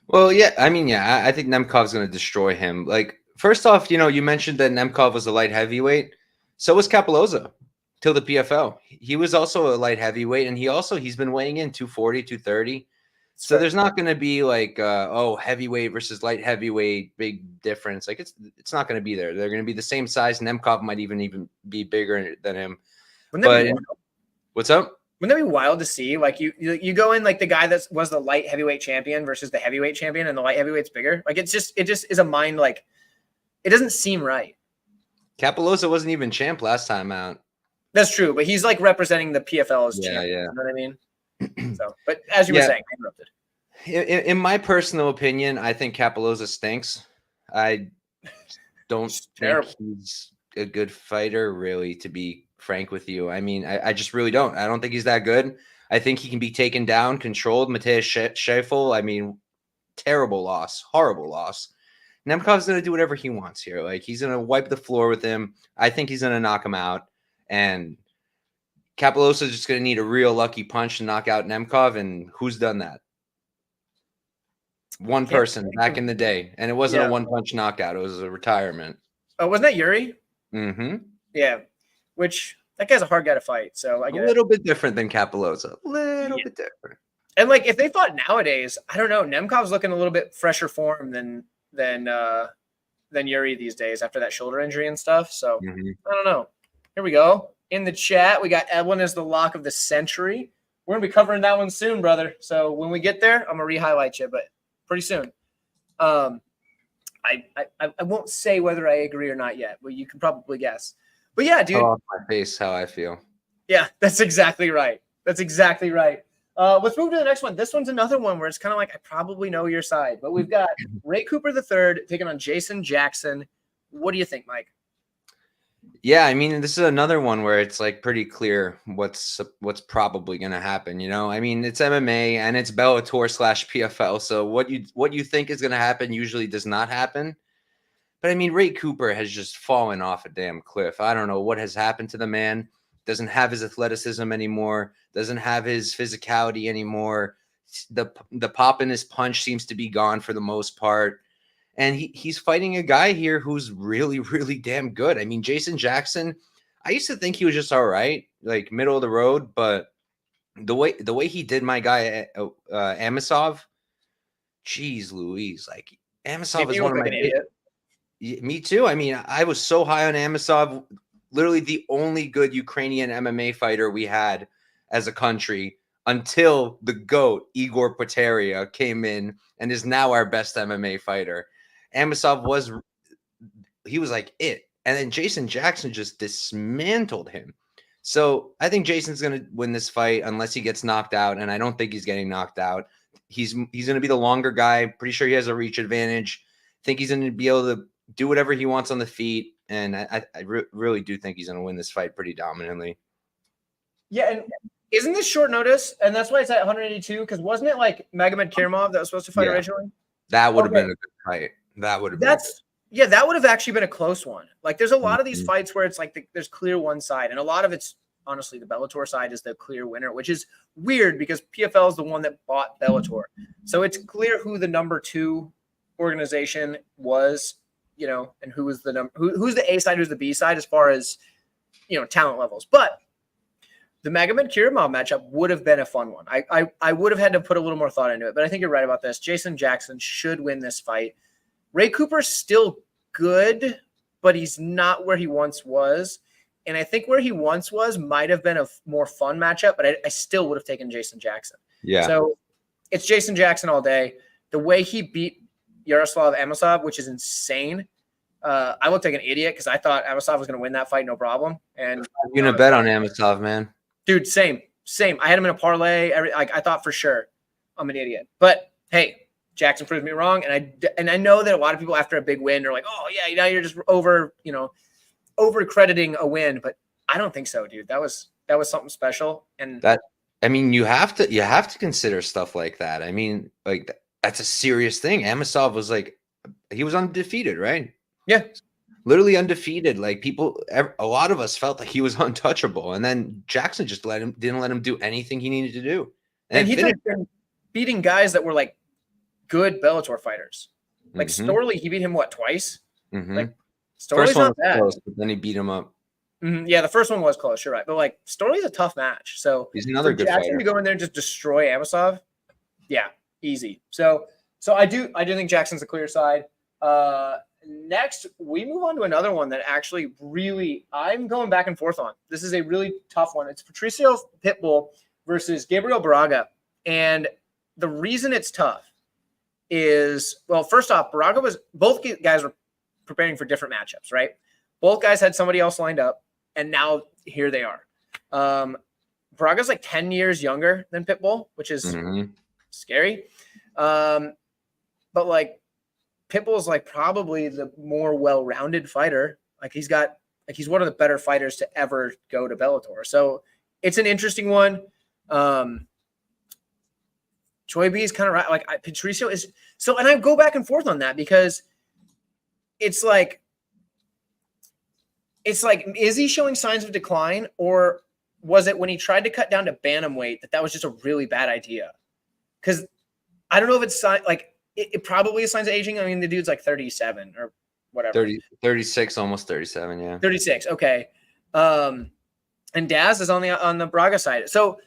Speaker 2: Well, yeah, I mean, yeah, I think Nemkov's going to destroy him. Like, first off, you mentioned that Nemkov was a light heavyweight. So was Capoloza till the PFL. He was also a light heavyweight, and he's been weighing in 240, 230. So there's not going to be like, heavyweight versus light heavyweight, big difference. Like it's not going to be there. They're going to be the same size. Nemkov might even be bigger than him. What's up?
Speaker 1: Wouldn't that be wild to see? Like you go in like the guy that was the light heavyweight champion versus the heavyweight champion, and the light heavyweight's bigger. Like it just is a mind, like it doesn't seem right.
Speaker 2: Capoloza wasn't even champ last time out.
Speaker 1: That's true, but he's like representing the PFL as champ. Yeah. You know what I mean? So, but as you were saying, I interrupted.
Speaker 2: In my personal opinion, I think Capoloza stinks. I don't think he's a good fighter, really, to be frank with you. I mean, I just really don't. I don't think he's that good. I think he can be taken down, controlled. Mateus Scheffel, I mean, terrible loss, horrible loss. Nemkov's going to do whatever he wants here. Like, he's going to wipe the floor with him. I think he's going to knock him out. And Kapolosa's just going to need a real lucky punch to knock out Nemkov, and who's done that? One person back in the day, and it wasn't a one-punch knockout. It was a retirement.
Speaker 1: Oh, wasn't that Yuri?
Speaker 2: Mm-hmm.
Speaker 1: Yeah, which that guy's a hard guy to fight. So I get
Speaker 2: a little bit different than Kapolosa. A little bit different.
Speaker 1: And like if they fought nowadays, I don't know. Nemkov's looking a little bit fresher form than Yuri these days after that shoulder injury and stuff. So I don't know. Here we go. In the chat, we got Edwin as the lock of the century. We're gonna be covering that one soon, brother. So when we get there, I'm gonna re-highlight you, but pretty soon. I won't say whether I agree or not yet, but you can probably guess. But yeah, dude.
Speaker 2: Off my face, how I feel.
Speaker 1: Yeah, that's exactly right. That's exactly right. Let's move to the next one. This one's another one where it's kind of like I probably know your side, but we've got Ray Cooper III taking on Jason Jackson. What do you think, Mike?
Speaker 2: Yeah, I mean, this is another one where it's like pretty clear what's probably going to happen. You know, I mean, it's MMA and it's Bellator / PFL. So what you think is going to happen usually does not happen. But I mean, Ray Cooper has just fallen off a damn cliff. I don't know what has happened to the man. Doesn't have his athleticism anymore. Doesn't have his physicality anymore. The pop in his punch seems to be gone for the most part. And he's fighting a guy here who's really, really damn good. I mean, Jason Jackson, I used to think he was just all right, like middle of the road. But the way he did my guy Amosov, geez Louise, like Amosov is one of my
Speaker 1: idiot.
Speaker 2: Me too. I mean, I was so high on Amosov, literally the only good Ukrainian MMA fighter we had as a country until the GOAT, Igor Poteria, came in and is now our best MMA fighter. Amosov was like it. And then Jason Jackson just dismantled him. So I think Jason's going to win this fight unless he gets knocked out. And I don't think he's getting knocked out. He's going to be the longer guy. Pretty sure he has a reach advantage. Think he's going to be able to do whatever he wants on the feet. And I really do think he's going to win this fight pretty dominantly.
Speaker 1: Yeah, and isn't this short notice? And that's why it's at 182, because wasn't it like Magomed Kirimov that was supposed to fight originally?
Speaker 2: That would have been a good fight. That would have been
Speaker 1: that would have actually been a close one. Like there's a lot of these fights where it's like there's clear one side, and a lot of it's honestly the Bellator side is the clear winner, which is weird because PFL is the one that bought Bellator. So it's clear who the number 2 organization was, you know, and who was the who's the A side, who's the B side as far as, you know, talent levels. But the Magomed Kirimov matchup would have been a fun one. I would have had to put a little more thought into it, but I think you're right about this. Jason Jackson should win this fight. Ray Cooper's still good, but he's not where he once was. And I think where he once was might have been a more fun matchup, but I still would have taken Jason Jackson.
Speaker 2: Yeah.
Speaker 1: So it's Jason Jackson all day. The way he beat Yaroslav Amosov, which is insane. I looked like an idiot because I thought Amosov was going to win that fight, no problem. And
Speaker 2: you're going to bet on Amosov, man.
Speaker 1: Dude, same. I had him in a parlay. I thought for sure I'm an idiot. But hey, Jackson proved me wrong. And I know that a lot of people after a big win are like, oh yeah, now you're just over crediting a win. But I don't think so, dude. That was something special. And
Speaker 2: that, I mean, you have to consider stuff like that. I mean, like that's a serious thing. Amosov was like, he was undefeated, right?
Speaker 1: Yeah.
Speaker 2: Literally undefeated. Like a lot of us felt like he was untouchable. And then Jackson just didn't let him do anything he needed to do.
Speaker 1: And he's been beating guys that were like good Bellator fighters. Like Storley, he beat him twice? Like Storley's not bad.
Speaker 2: Close, but then he beat him up.
Speaker 1: Yeah, the first one was close. You're right. But like Storley's a tough match. So
Speaker 2: he's another good
Speaker 1: Jackson
Speaker 2: fighter.
Speaker 1: To go in there and just destroy Amosov. Yeah, easy. So I do think Jackson's the clear side. Next, we move on to another one that actually really I'm going back and forth on. This is a really tough one. It's Patricio Pitbull versus Gabriel Braga. And the reason it's tough is, well, first off, both guys were preparing for different matchups, right? Both guys had somebody else lined up, and now here they are. Braga's like 10 years younger than Pitbull, which is scary. But like Pitbull's like probably the more well-rounded fighter. Like he's one of the better fighters to ever go to Bellator. So it's an interesting one. Joy B is kind of right. Like Patricio is so, and I go back and forth on that because it's like, is he showing signs of decline, or was it when he tried to cut down to bantamweight that was just a really bad idea? Because I don't know if it's like it probably is signs of aging. I mean, the dude's like 37 or whatever.
Speaker 2: 36, almost 37. Yeah.
Speaker 1: 36. Okay. And Daz is on the Braga side. So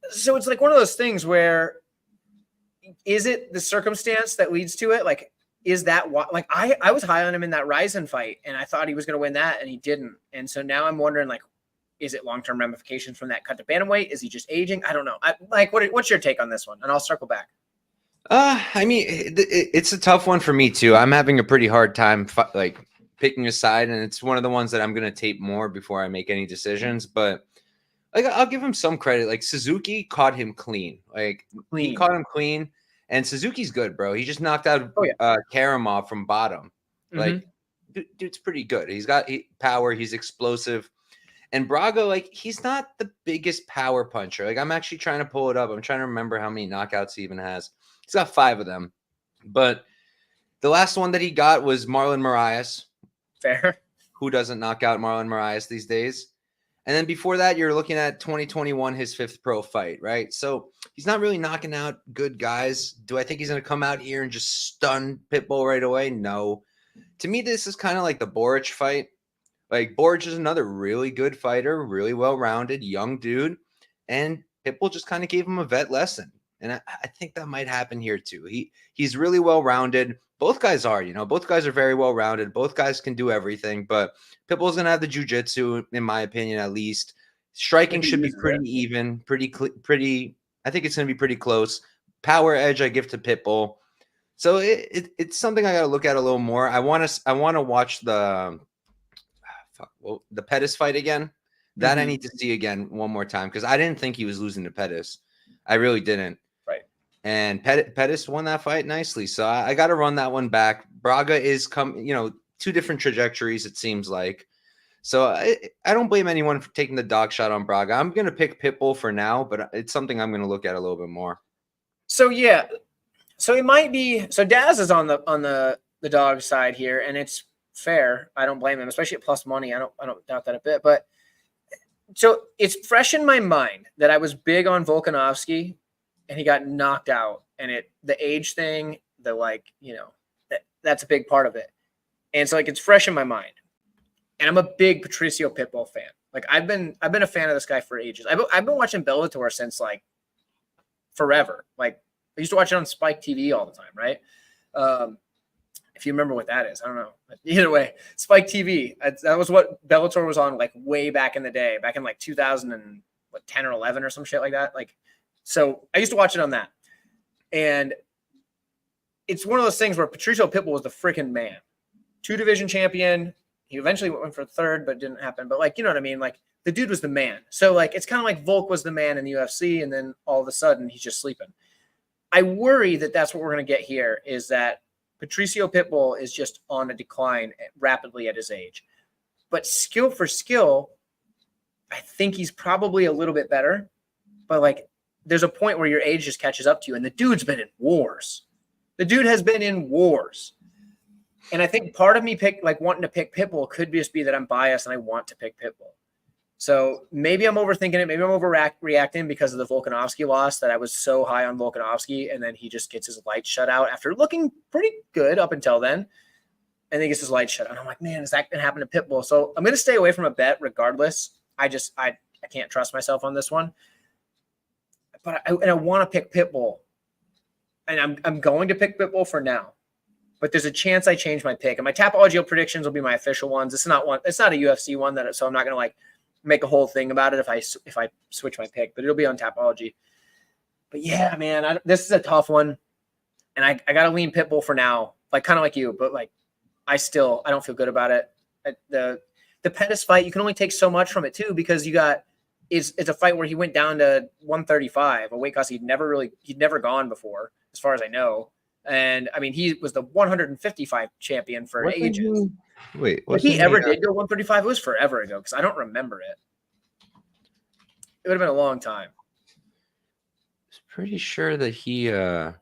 Speaker 1: it's like one of those things where, is it the circumstance that leads to it? Like, is that what, like, I was high on him in that Ryzen fight and I thought he was going to win that and he didn't. And so now I'm wondering, like, is it long-term ramifications from that cut to bantamweight? Is he just aging? I don't know. What's your take on this one? And I'll circle back.
Speaker 2: I mean, it's a tough one for me too. I'm having a pretty hard time like picking a side, and it's one of the ones that I'm going to tape more before I make any decisions. But like, I'll give him some credit. Like, Suzuki caught him clean. Like, he caught him clean, and Suzuki's good, bro. He just knocked out Karamov from bottom. Like, dude's pretty good. He's got power. He's explosive. And Braga, like, he's not the biggest power puncher. Like, I'm actually trying to pull it up. I'm trying to remember how many knockouts he even has. He's got 5 of them. But the last one that he got was Marlon Moraes.
Speaker 1: Fair.
Speaker 2: Who doesn't knock out Marlon Moraes these days? And then before that, you're looking at 2021, his 5th pro fight, right? So he's not really knocking out good guys. Do I think he's going to come out here and just stun Pitbull right away? No. To me, this is kind of like the Boric fight. Like, Boric is another really good fighter, really well-rounded, young dude. And Pitbull just kind of gave him a vet lesson. And I think that might happen here too. He's really well-rounded. Both guys are, both guys are very well-rounded. Both guys can do everything. But Pitbull's going to have the jiu-jitsu, in my opinion, at least. Striking should be pretty even, pretty. I think it's going to be pretty close. Power edge I give to Pitbull. So it's something I got to look at a little more. I want to watch the Pettis fight again. That I need to see again one more time, because I didn't think he was losing to Pettis. I really didn't.
Speaker 1: Right. And
Speaker 2: Pettis won that fight nicely. So I got to run that one back. Braga is two different trajectories, it seems like. So I don't blame anyone for taking the dog shot on Braga. I'm going to pick Pitbull for now, but it's something I'm going to look at a little bit more.
Speaker 1: So, yeah. So it might be, so Daz is on the dog side here, and it's fair. I don't blame him, especially at plus money. I don't doubt that a bit. But so it's fresh in my mind that I was big on Volkanovski and he got knocked out, and the age thing, that's a big part of it. And so, like, it's fresh in my mind, and I'm a big Patricio Pitbull fan. Like, I've been a fan of this guy for ages. I've been watching Bellator since, like, forever. Like, I used to watch it on Spike TV all the time. Right. If you remember what that is, I don't know. But either way, Spike TV. That was what Bellator was on, like, way back in the day, back in like 2010 or 11 or some shit like that. Like, so I used to watch it on that. And it's one of those things where Patricio Pitbull was the freaking man. 2-division champion. He eventually went for 3rd, but it didn't happen. But, like, you know what I mean? Like, the dude was the man. So, like, it's kind of like Volk was the man in the UFC, and then all of a sudden he's just sleeping. I worry that that's what we're going to get here, is that Patricio Pitbull is just on a decline rapidly at his age. But skill for skill, I think he's probably a little bit better. But, like, there's a point where your age just catches up to you. And the dude's been in wars. The dude has been in wars. And I think part of me wanting to pick Pitbull could just be that I'm biased and I want to pick Pitbull. So maybe I'm overthinking it. Maybe I'm overreacting because of the Volkanovski loss, that I was so high on Volkanovski, and then he just gets his lights shut out after looking pretty good up until then. And then he gets his lights shut out. And I'm like, man, is that going to happen to Pitbull? So I'm going to stay away from a bet regardless. I can't trust myself on this one. But I want to pick Pitbull. And I'm going to pick Pitbull for now. But there's a chance I change my pick. And my Tapology predictions will be my official ones. It's not a UFC one, so I'm not going to make a whole thing about it if I switch my pick, but it'll be on Tapology. But yeah, man, this is a tough one, and I got to lean Pitbull for now, like, kind of like you, but, like, I don't feel good about it. The Pettis fight, you can only take so much from it too, because it's a fight where he went down to 135, a weight class he'd never gone before, as far as I know. And I mean, he was the 155 champion for ages.
Speaker 2: Wait,
Speaker 1: if he ever did go 135, it was forever ago, because I don't remember it. It would have been a long time.
Speaker 2: I was pretty sure that he. 1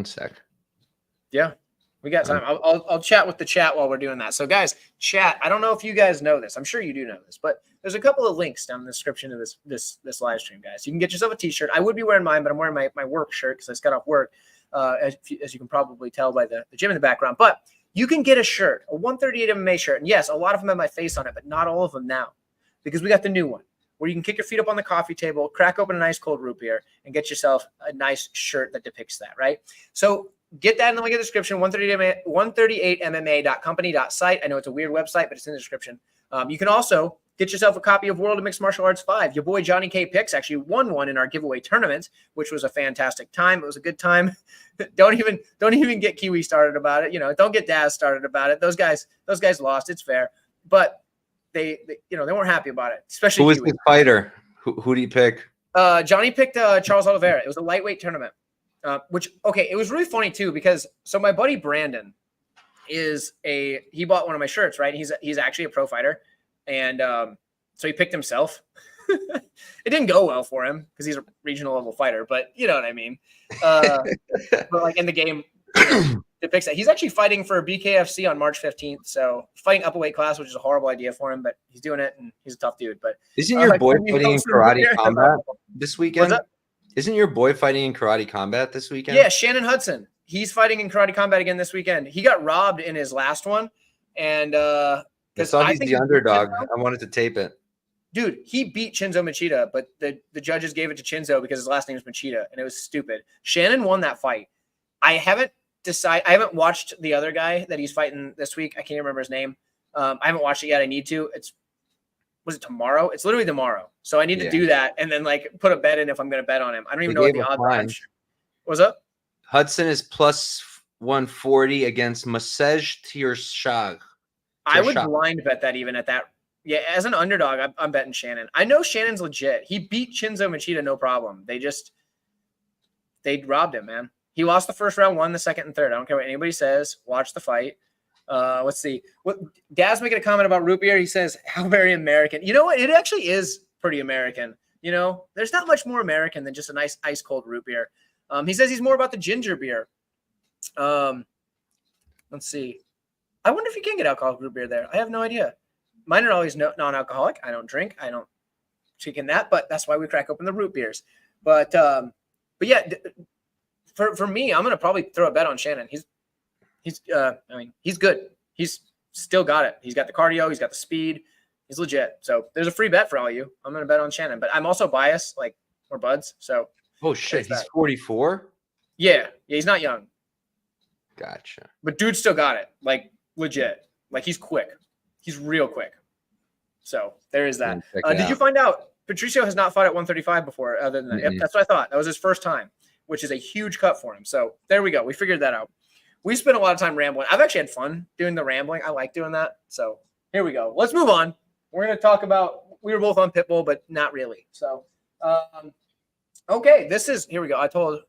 Speaker 2: sec.
Speaker 1: Yeah, We got time. I'll chat with the chat while we're doing that. So guys, chat. I don't know if you guys know this. I'm sure you do know this, but there's a couple of links down in the description of this live stream, guys. You can get yourself a t-shirt. I would be wearing mine, but I'm wearing my work shirt because I just got off work, as you can probably tell by the gym in the background. But you can get a shirt, a 138 MMA shirt. And yes, a lot of them have my face on it, but not all of them now, because we got the new one where you can kick your feet up on the coffee table, crack open a nice cold root beer, and get yourself a nice shirt that depicts that, right? So get that in the link in the description, 138mma.company.site. I know it's a weird website, but it's in the description. You can also get yourself a copy of World of Mixed Martial Arts 5. Your boy Johnny K. Picks actually won one in our giveaway tournament, which was a fantastic time. It was a good time. Don't even get Kiwi started about it. Don't get Daz started about it. Those guys lost. It's fair, but they weren't happy about it. Especially
Speaker 2: who was
Speaker 1: Kiwi.
Speaker 2: the fighter? Who did he pick?
Speaker 1: Johnny picked Charles Oliveira. It was a lightweight tournament. It was really funny too, because so my buddy Brandon he bought one of my shirts, right? He's actually a pro fighter. And so he picked himself. It didn't go well for him because he's a regional level fighter, but you know what I mean? But like in the game, it picks that. He's actually fighting for BKFC on March 15th. So fighting up a weight class, which is a horrible idea for him, but he's doing it and he's a tough dude. But
Speaker 2: isn't your boy fighting in karate combat this weekend? Isn't your boy fighting in karate combat this weekend?
Speaker 1: Yeah, Shannon Hudson. He's fighting in karate combat again this weekend. He got robbed in his last one. And
Speaker 2: I saw he's the underdog. I wanted to tape it.
Speaker 1: Dude, he beat Chinzo Machida, but the judges gave it to Chinzo because his last name is Machida, and it was stupid. Shannon won that fight. I haven't watched the other guy that he's fighting this week. I can't remember his name. I haven't watched it yet. I need to. Was it tomorrow? It's literally tomorrow. So I need to do that and then like put a bet in if I'm going to bet on him. I don't even know what the odds are. What's up?
Speaker 2: Hudson is plus 140 against Masej Tirshag.
Speaker 1: I would blind bet that even at that. Yeah, as an underdog, I'm betting Shannon. I know Shannon's legit. He beat Chinzo Machida, no problem. They robbed him, man. He lost the first round, won the second and third. I don't care what anybody says. Watch the fight. Let's see. What Dad's making a comment about root beer. He says, how very American. You know what? It actually is pretty American. There's not much more American than just a nice ice cold root beer. He says he's more about the ginger beer. Let's see. I wonder if you can get alcoholic root beer there. I have no idea. Mine are always non-alcoholic. I don't drink. I don't chicken that, but that's why we crack open the root beers. But yeah, for me, I'm gonna probably throw a bet on Shannon. He's good. He's still got it. He's got the cardio. He's got the speed. He's legit. So there's a free bet for all you. I'm gonna bet on Shannon, but I'm also biased. Like we're buds. So
Speaker 2: oh shit, he's 44.
Speaker 1: Yeah, he's not young.
Speaker 2: Gotcha.
Speaker 1: But dude still got it. Like legit. Like he's quick. He's real quick. So there is that. Did you find out Patricio has not fought at 135 before other than that? Yep, that's what I thought. That was his first time, which is a huge cut for him. So there we go. We figured that out. We spent a lot of time rambling. I've actually had fun doing the rambling. I like doing that. So here we go. Let's move on. We're going to talk about, we were both on Pitbull, but not really. So, okay, here we go. I told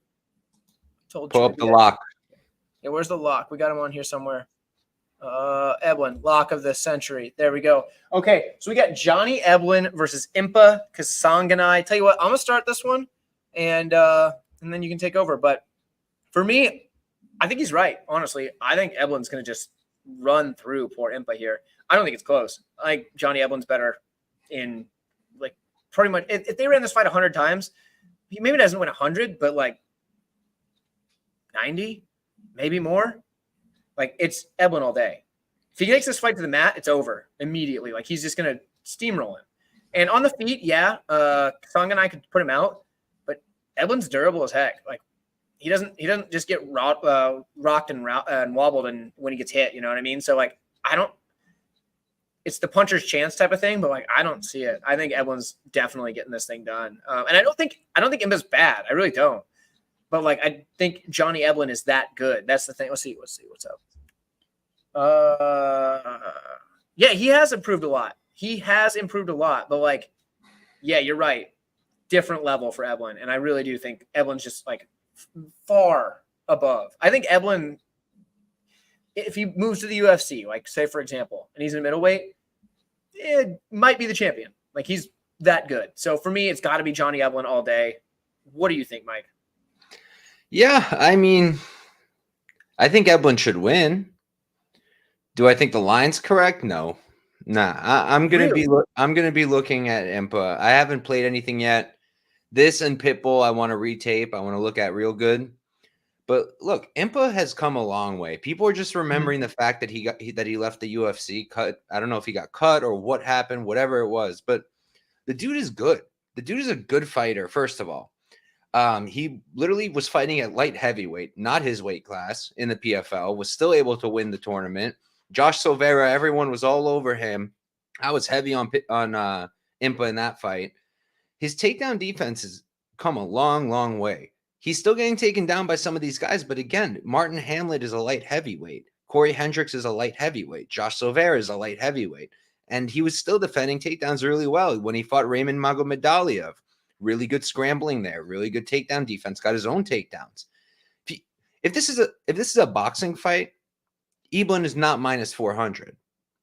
Speaker 2: pull up the lock.
Speaker 1: Yeah, where's the lock? We got him on here somewhere. Eblen, lock of the century. There we go. Okay, so we got Johnny Eblen versus Impa Kasanganay. Tell you what, I'm gonna start this one, and then you can take over. But for me, I think he's right. Honestly, I think Eblen's gonna just run through poor Impa here. I don't think it's close. I think Johnny Eblen's better in like pretty much. If they ran this fight 100 times, he maybe doesn't win 100, but like 90, maybe more. Like, it's Eblen all day. If he takes this fight to the mat, it's over immediately. Like, he's just going to steamroll him. And on the feet, yeah, Song and I could put him out, but Eblen's durable as heck. Like, he doesn't just get rocked and wobbled and when he gets hit, you know what I mean? So, like, it's the puncher's chance type of thing, but, like, I don't see it. I think Eblen's definitely getting this thing done. And I don't think Impa's bad. I really don't. But, like, I think Johnny Eblen is that good. That's the thing. Let's see what's up. Yeah, he has improved a lot. But, like, yeah, you're right. Different level for Eblen. And I really do think Eblen's just, like, far above. I think Eblen, if he moves to the UFC, like, say, for example, and he's in middleweight, it might be the champion. Like, he's that good. So, for me, it's got to be Johnny Eblen all day. What do you think, Mike?
Speaker 2: Yeah, I mean, I think Eblin should win. Do I think the line's correct? No. Nah. I'm gonna
Speaker 1: Really?
Speaker 2: be looking at Impa. I haven't played anything yet. This and Pitbull, I want to retape. I want to look at real good. But look, Impa has come a long way. People are just remembering the fact that he left the UFC. Cut. I don't know if he got cut or what happened, whatever it was. But the dude is good. The dude is a good fighter. First of all, he literally was fighting at light heavyweight, not his weight class in the PFL. Was still able to win the tournament. Josh Silveira, everyone was all over him. I was heavy on Impa in that fight. His takedown defense has come a long, long way. He's still getting taken down by some of these guys, but again, Martin Hamlet is a light heavyweight. Corey Hendricks is a light heavyweight. Josh Silveira is a light heavyweight. And he was still defending takedowns really well when he fought Raymond Magomedaliev. Really good scrambling there, really good takedown defense, got his own takedowns. If this is a boxing fight, Eblin is not minus 400.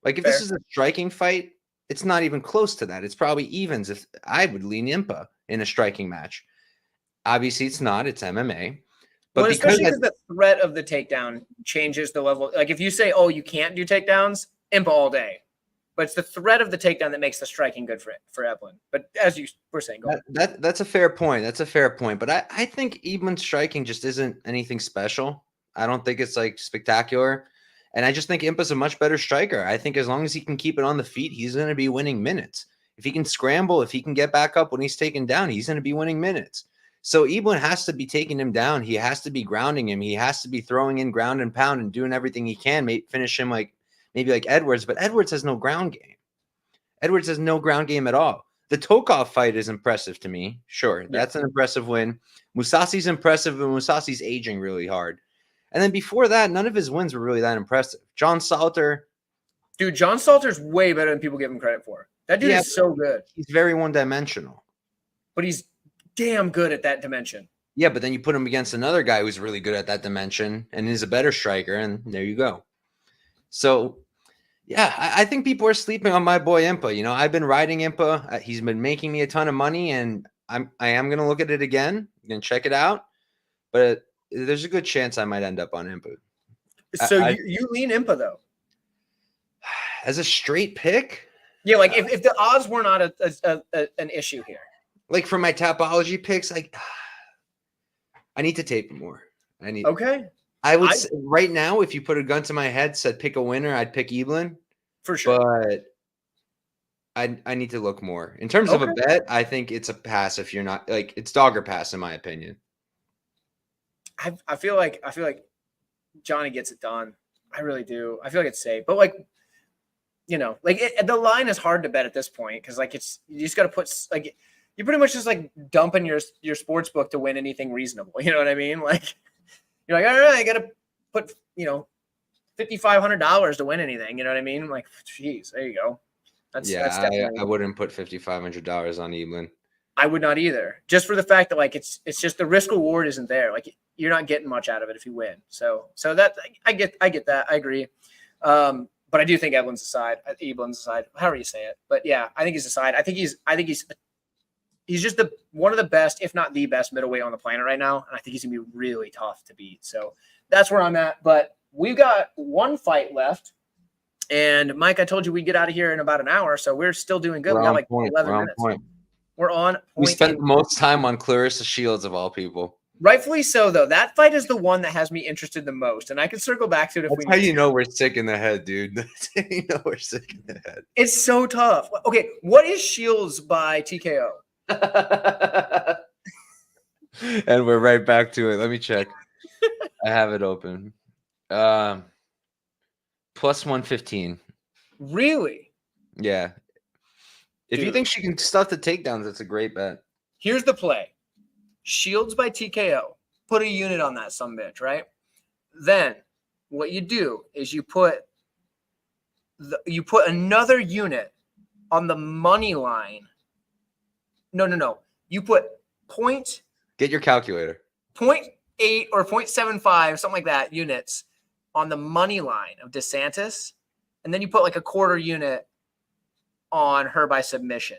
Speaker 2: Like if
Speaker 1: Fair.
Speaker 2: this is a striking fight, it's not even close to that. It's probably evens. If I would lean Impa in a striking match. Obviously, it's not. It's MMA. But
Speaker 1: Well, especially because the threat of the takedown changes the level. Like if you say, "Oh, you can't do takedowns," Impa all day. But it's the threat of the takedown that makes the striking good for Eblin. But as you were saying, go
Speaker 2: that's a fair point. That's a fair point. But I think Eblin's striking just isn't anything special. I don't think it's like spectacular. And I just think Impa's a much better striker. I think as long as he can keep it on the feet, he's going to be winning minutes. If he can scramble, if he can get back up when he's taken down, he's going to be winning minutes. So Eblin has to be taking him down. He has to be grounding him. He has to be throwing in ground and pound and doing everything he can, finish him maybe like Edwards. But Edwards has no ground game. Edwards has no ground game at all. The Tokov fight is impressive to me. Sure, that's an impressive win. Musasi's impressive, and Musasi's aging really hard. And then before that, none of his wins were really that impressive. John Salter.
Speaker 1: Dude, John Salter's way better than people give him credit for. That dude is so good.
Speaker 2: He's very one-dimensional.
Speaker 1: But he's damn good at that dimension.
Speaker 2: Yeah, but then you put him against another guy who's really good at that dimension and is a better striker, and there you go. So, yeah, I think people are sleeping on my boy Impa. You know, I've been riding Impa. He's been making me a ton of money, and I am going to look at it again. I'm going to check it out. But there's a good chance I might end up on Impa.
Speaker 1: So you lean Impa, though?
Speaker 2: As a straight pick?
Speaker 1: Yeah, like if the odds were not an issue here.
Speaker 2: Like for my Tapology picks, I need to tape more.
Speaker 1: Okay.
Speaker 2: I would say right now, if you put a gun to my head, said pick a winner, I'd pick Eblin.
Speaker 1: For sure.
Speaker 2: But I need to look more. In terms of a bet, I think it's a pass if you're not it's dog or pass in my opinion.
Speaker 1: I feel like Johnny gets it done. I really do. I feel like it's safe. But the line is hard to bet at this point because you just got to put you're pretty much just dumping your sports book to win anything reasonable. You know what I mean? Like you're like, all right, I got to put $5,500 to win anything. You know what I mean? Like, geez, there you go. That's definitely.
Speaker 2: I wouldn't put $5,500 on Eblin.
Speaker 1: I would not either. Just for the fact that it's just the risk reward isn't there. Like you're not getting much out of it if you win. So that I get that. I agree. But I do think Eblin's a side, however you say it. But yeah, I think he's a side. I think he's just one of the best, if not the best middleweight on the planet right now. And I think he's gonna be really tough to beat. So that's where I'm at. But we've got one fight left. And Mike, I told you we'd get out of here in about an hour. So we're still doing good. We got 11 minutes. We're on point.
Speaker 2: We spent the most time on Clarissa Shields of all people.
Speaker 1: Rightfully so, though. That fight is the one that has me interested the most, and I can circle back to it if we need to.
Speaker 2: That's how you know we're sick in the head, dude. That's how you know we're sick in the head.
Speaker 1: It's so tough. Okay, what is Shields by TKO?
Speaker 2: And we're right back to it. Let me check. I have it open. Plus 115.
Speaker 1: Really?
Speaker 2: Yeah. If you think she can stuff the takedowns, that's a great bet.
Speaker 1: Here's the play. Shields by TKO. Put a unit on that sumbitch, right? Then what you do is you put another unit on the money line. No. You put
Speaker 2: Get your calculator.
Speaker 1: 0.8 or 0.75, something like that, units on the money line of DeSantis. And then you put a quarter unit on her by submission.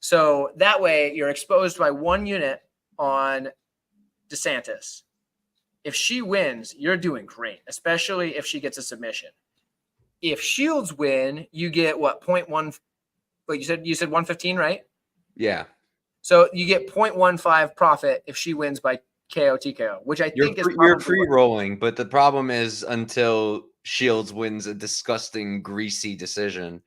Speaker 1: So that way you're exposed by one unit on DeSantis. If she wins, you're doing great, especially if she gets a submission. If Shields win, you get what, 0.1, like you said 115, right?
Speaker 2: Yeah.
Speaker 1: So you get 0.15 profit if she wins by KO TKO, which I think is
Speaker 2: you're
Speaker 1: probably
Speaker 2: free rolling, but the problem is until Shields wins a disgusting greasy decision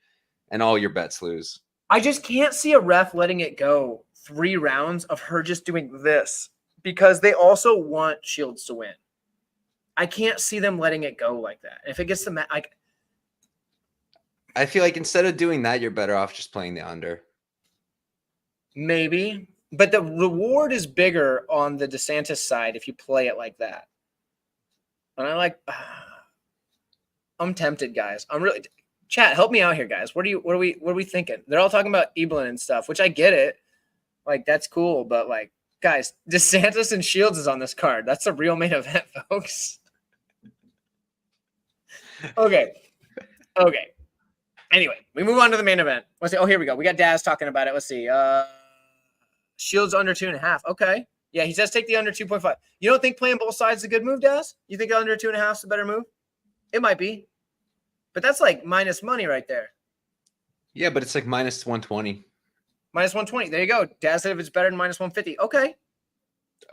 Speaker 2: and all your bets lose.
Speaker 1: I just can't see a ref letting it go 3 rounds of her just doing this because they also want Shields to win. I can't see them letting it go like that. If it gets the like,
Speaker 2: I feel like instead of doing that, you're better off just playing the under.
Speaker 1: maybe, but the reward is bigger on the DeSantis side if you play it like that. And I'm tempted, guys. I'm really chat. Help me out here, guys. What are we thinking? They're all talking about Eblin and stuff, which I get it. Like that's cool, but like, guys, DeSantis and Shields is on this card. That's a real main event, folks. Okay. Anyway, we move on to the main event. Let's see. Oh, here we go. We got Daz talking about it. Let's see. Shields under 2.5. Okay. Yeah, he says take the under 2.5. You don't think playing both sides is a good move, Daz? You think under 2.5 is a better move? It might be. But that's like minus money right there.
Speaker 2: Yeah, but it's like minus 120.
Speaker 1: Minus 120. There you go. Daz said if it's better than minus 150. Okay.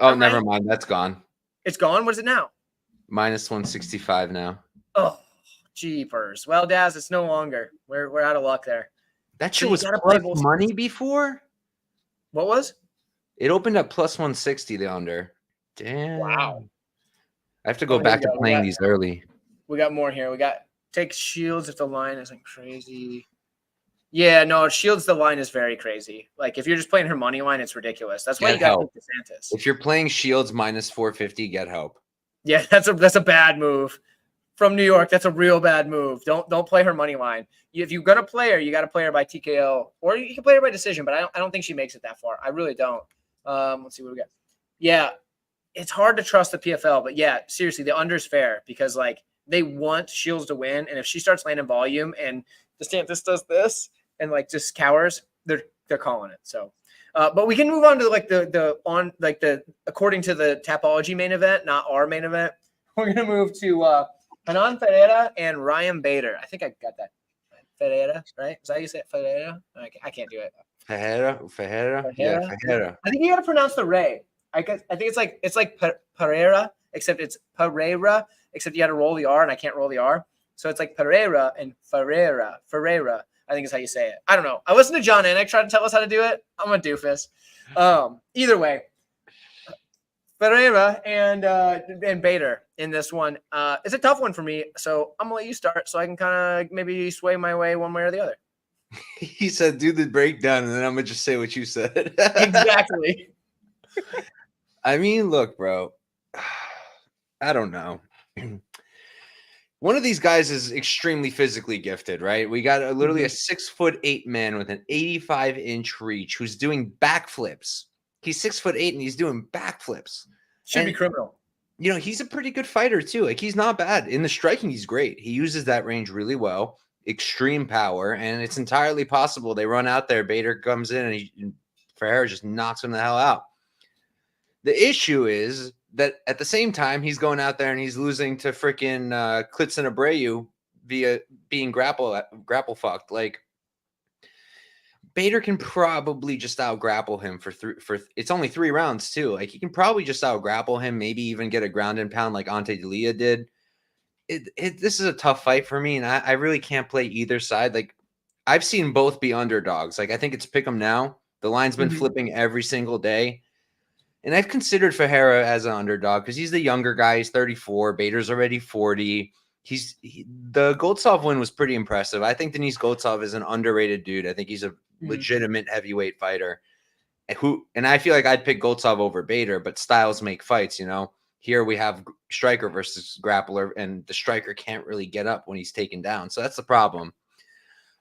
Speaker 2: Oh, never mind. That's gone.
Speaker 1: It's gone. What is it now?
Speaker 2: Minus 165 now.
Speaker 1: Oh, jeepers. Well, Daz, it's no longer. We're out of luck there.
Speaker 2: That shit was plus money before?
Speaker 1: What was?
Speaker 2: It opened up plus 160 the under. Damn.
Speaker 1: Wow.
Speaker 2: I have to go back to playing these early.
Speaker 1: We got more here. We got take Shields if the line isn't crazy. Yeah, no, Shields, the line is very crazy. Like if you're just playing her money line, it's ridiculous. That's why you got DeSantis.
Speaker 2: If you're playing Shields minus 450, get help.
Speaker 1: Yeah, that's a bad move. From New York, that's a real bad move. Don't play her money line. If you're gonna play her, you got to play her by TKO, or you can play her by decision. But I don't think she makes it that far. I really don't. Let's see what we got. Yeah, it's hard to trust the PFL, but yeah, seriously, the under's fair because like they want Shields to win, and if she starts landing volume and DeSantis does this and like just cowers, they're calling it. So, but we can move on to like the according to the Tapology main event, not our main event. We're gonna move to Hernan Ferreira and Ryan Bader. I think I got that. Ferreira, right? Is that how you say it? Ferreira? I can't do it.
Speaker 2: Ferreira? Yeah, Ferreira.
Speaker 1: I think you got to pronounce the Ray. I think it's like Pereira, except it's Pereira, except you got to roll the R, and I can't roll the R. So it's like Pereira and Ferreira. I think is how you say it. I don't know. I listened to John Anik try to tell us how to do it. I'm a doofus. Either way, Ferreira and Bader in this one. It's a tough one for me, so I'm gonna let you start so I can kind of maybe sway my way one way or the other.
Speaker 2: He said, "Do the breakdown," and then I'm gonna just say what you said.
Speaker 1: Exactly.
Speaker 2: I mean, look, bro. I don't know. One of these guys is extremely physically gifted, right? We got literally a 6'8" man with an 85-inch reach who's doing backflips. He's 6'8" and he's doing backflips.
Speaker 1: Should be criminal.
Speaker 2: You know, he's a pretty good fighter too. Like he's not bad. In the striking, he's great. He uses that range really well. Extreme power, and it's entirely possible they run out there. Bader comes in and Ferreira just knocks him the hell out. The issue is that at the same time, he's going out there and he's losing to freaking Klidson Abreu via being grapple fucked. Like Bader can probably just out grapple him for it's only 3 rounds too. Like he can probably just out grapple him, maybe even get a ground and pound like Ante Delia did. This is a tough fight for me, and I really can't play either side. Like I've seen both be underdogs. Like I think it's pick 'em now. The line's been flipping every single day. And I've considered Ferreira as an underdog because he's the younger guy. He's 34. Bader's already 40. The Goltsov win was pretty impressive. I think Denis Goltsov is an underrated dude. I think he's a legitimate heavyweight fighter. And I feel like I'd pick Goltsov over Bader, but styles make fights, you know. Here we have striker versus grappler, and the striker can't really get up when he's taken down. So that's the problem.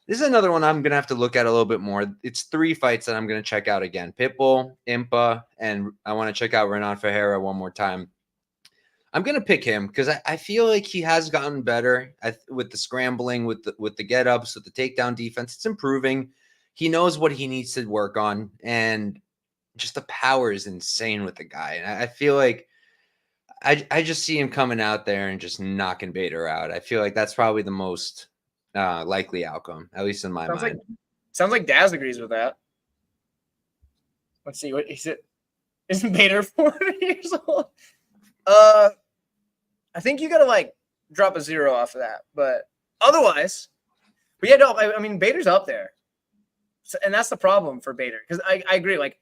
Speaker 2: This is another one I'm going to have to look at a little bit more. It's 3 fights that I'm going to check out again. Pitbull, Impa, and I want to check out Hernan Ferreira one more time. I'm going to pick him because I feel like he has gotten better with the scrambling, with the get-ups, with the takedown defense. It's improving. He knows what he needs to work on, and just the power is insane with the guy. And I feel like I just see him coming out there and just knocking Bader out. I feel like that's probably the most likely outcome, at least in my mind.
Speaker 1: Sounds like Daz agrees with that. Let's see, what is it? Isn't Bader 40 years old? I think you gotta like drop a 0 off of that, but otherwise, but yeah, no, I mean Bader's up there, so, and that's the problem for Bader because I agree. Like,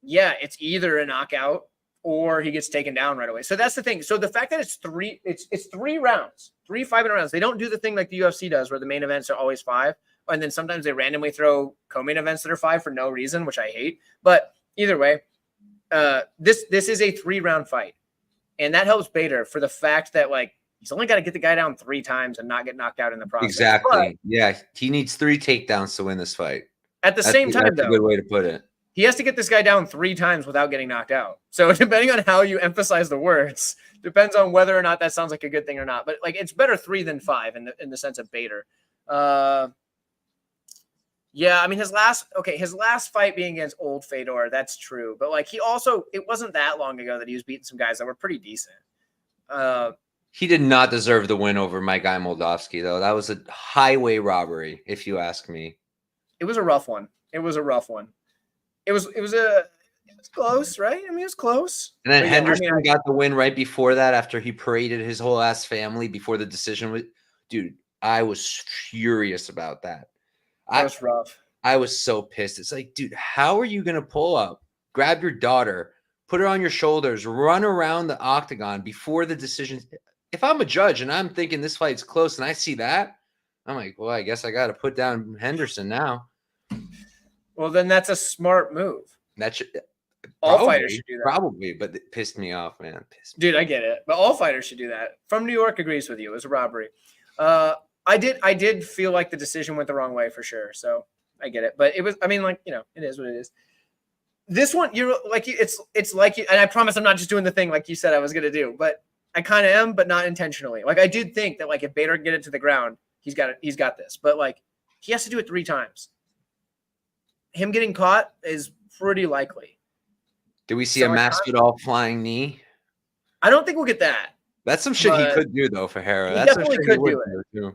Speaker 1: yeah, it's either a knockout or he gets taken down right away. So that's the thing. So the fact that it's 3 rounds, 3 5-minute rounds. They don't do the thing like the UFC does where the main events are always 5, and then sometimes they randomly throw co-main events that are 5 for no reason, which I hate. But either way, this is a 3-round fight. And that helps Bader for the fact that, like, he's only got to get the guy down 3 times and not get knocked out in the process.
Speaker 2: Exactly. But yeah, he needs 3 takedowns to win this fight.
Speaker 1: At the same time,
Speaker 2: that's a good way to put it.
Speaker 1: He has to get this guy down 3 times without getting knocked out. So depending on how you emphasize the words, depends on whether or not that sounds like a good thing or not. But, like, it's better 3 than 5 in the sense of Bader. Yeah, I mean, his last fight being against old Fedor, that's true. But, like, it wasn't that long ago that he was beating some guys that were pretty decent.
Speaker 2: He did not deserve the win over my guy Moldavsky, though. That was a highway robbery, if you ask me.
Speaker 1: It was a rough one. It was close, right? I mean, it was close.
Speaker 2: And then Henderson got the win right before that after he paraded his whole ass family before the decision was. Dude, I was furious about that.
Speaker 1: That was rough.
Speaker 2: I was so pissed. It's like, dude, how are you going to pull up, grab your daughter, put her on your shoulders, run around the octagon before the decision? If I'm a judge and I'm thinking this fight's close and I see that, I'm like, well, I guess I got to put down Henderson now.
Speaker 1: Well, then that's a smart move.
Speaker 2: That should
Speaker 1: all fighters should do that.
Speaker 2: Probably, but it pissed me off, man.
Speaker 1: Dude, I get it. But all fighters should do that. From New York agrees with you. It was a robbery. I did feel like the decision went the wrong way for sure. So I get it. But it was, I mean, like, you know, it is what it is. This one, you're like, it's like you, and I promise I'm not just doing the thing like you said I was going to do, but I kind of am, but not intentionally. Like, I did think that, like, if Bader can get it to the ground, he's got this. But, like, he has to do it 3 times. Him getting caught is pretty likely.
Speaker 2: Do we see a Masvidal flying knee?
Speaker 1: I don't think we'll get that.
Speaker 2: That's some shit he could do, though, for Hera.
Speaker 1: He
Speaker 2: That's
Speaker 1: definitely could do it.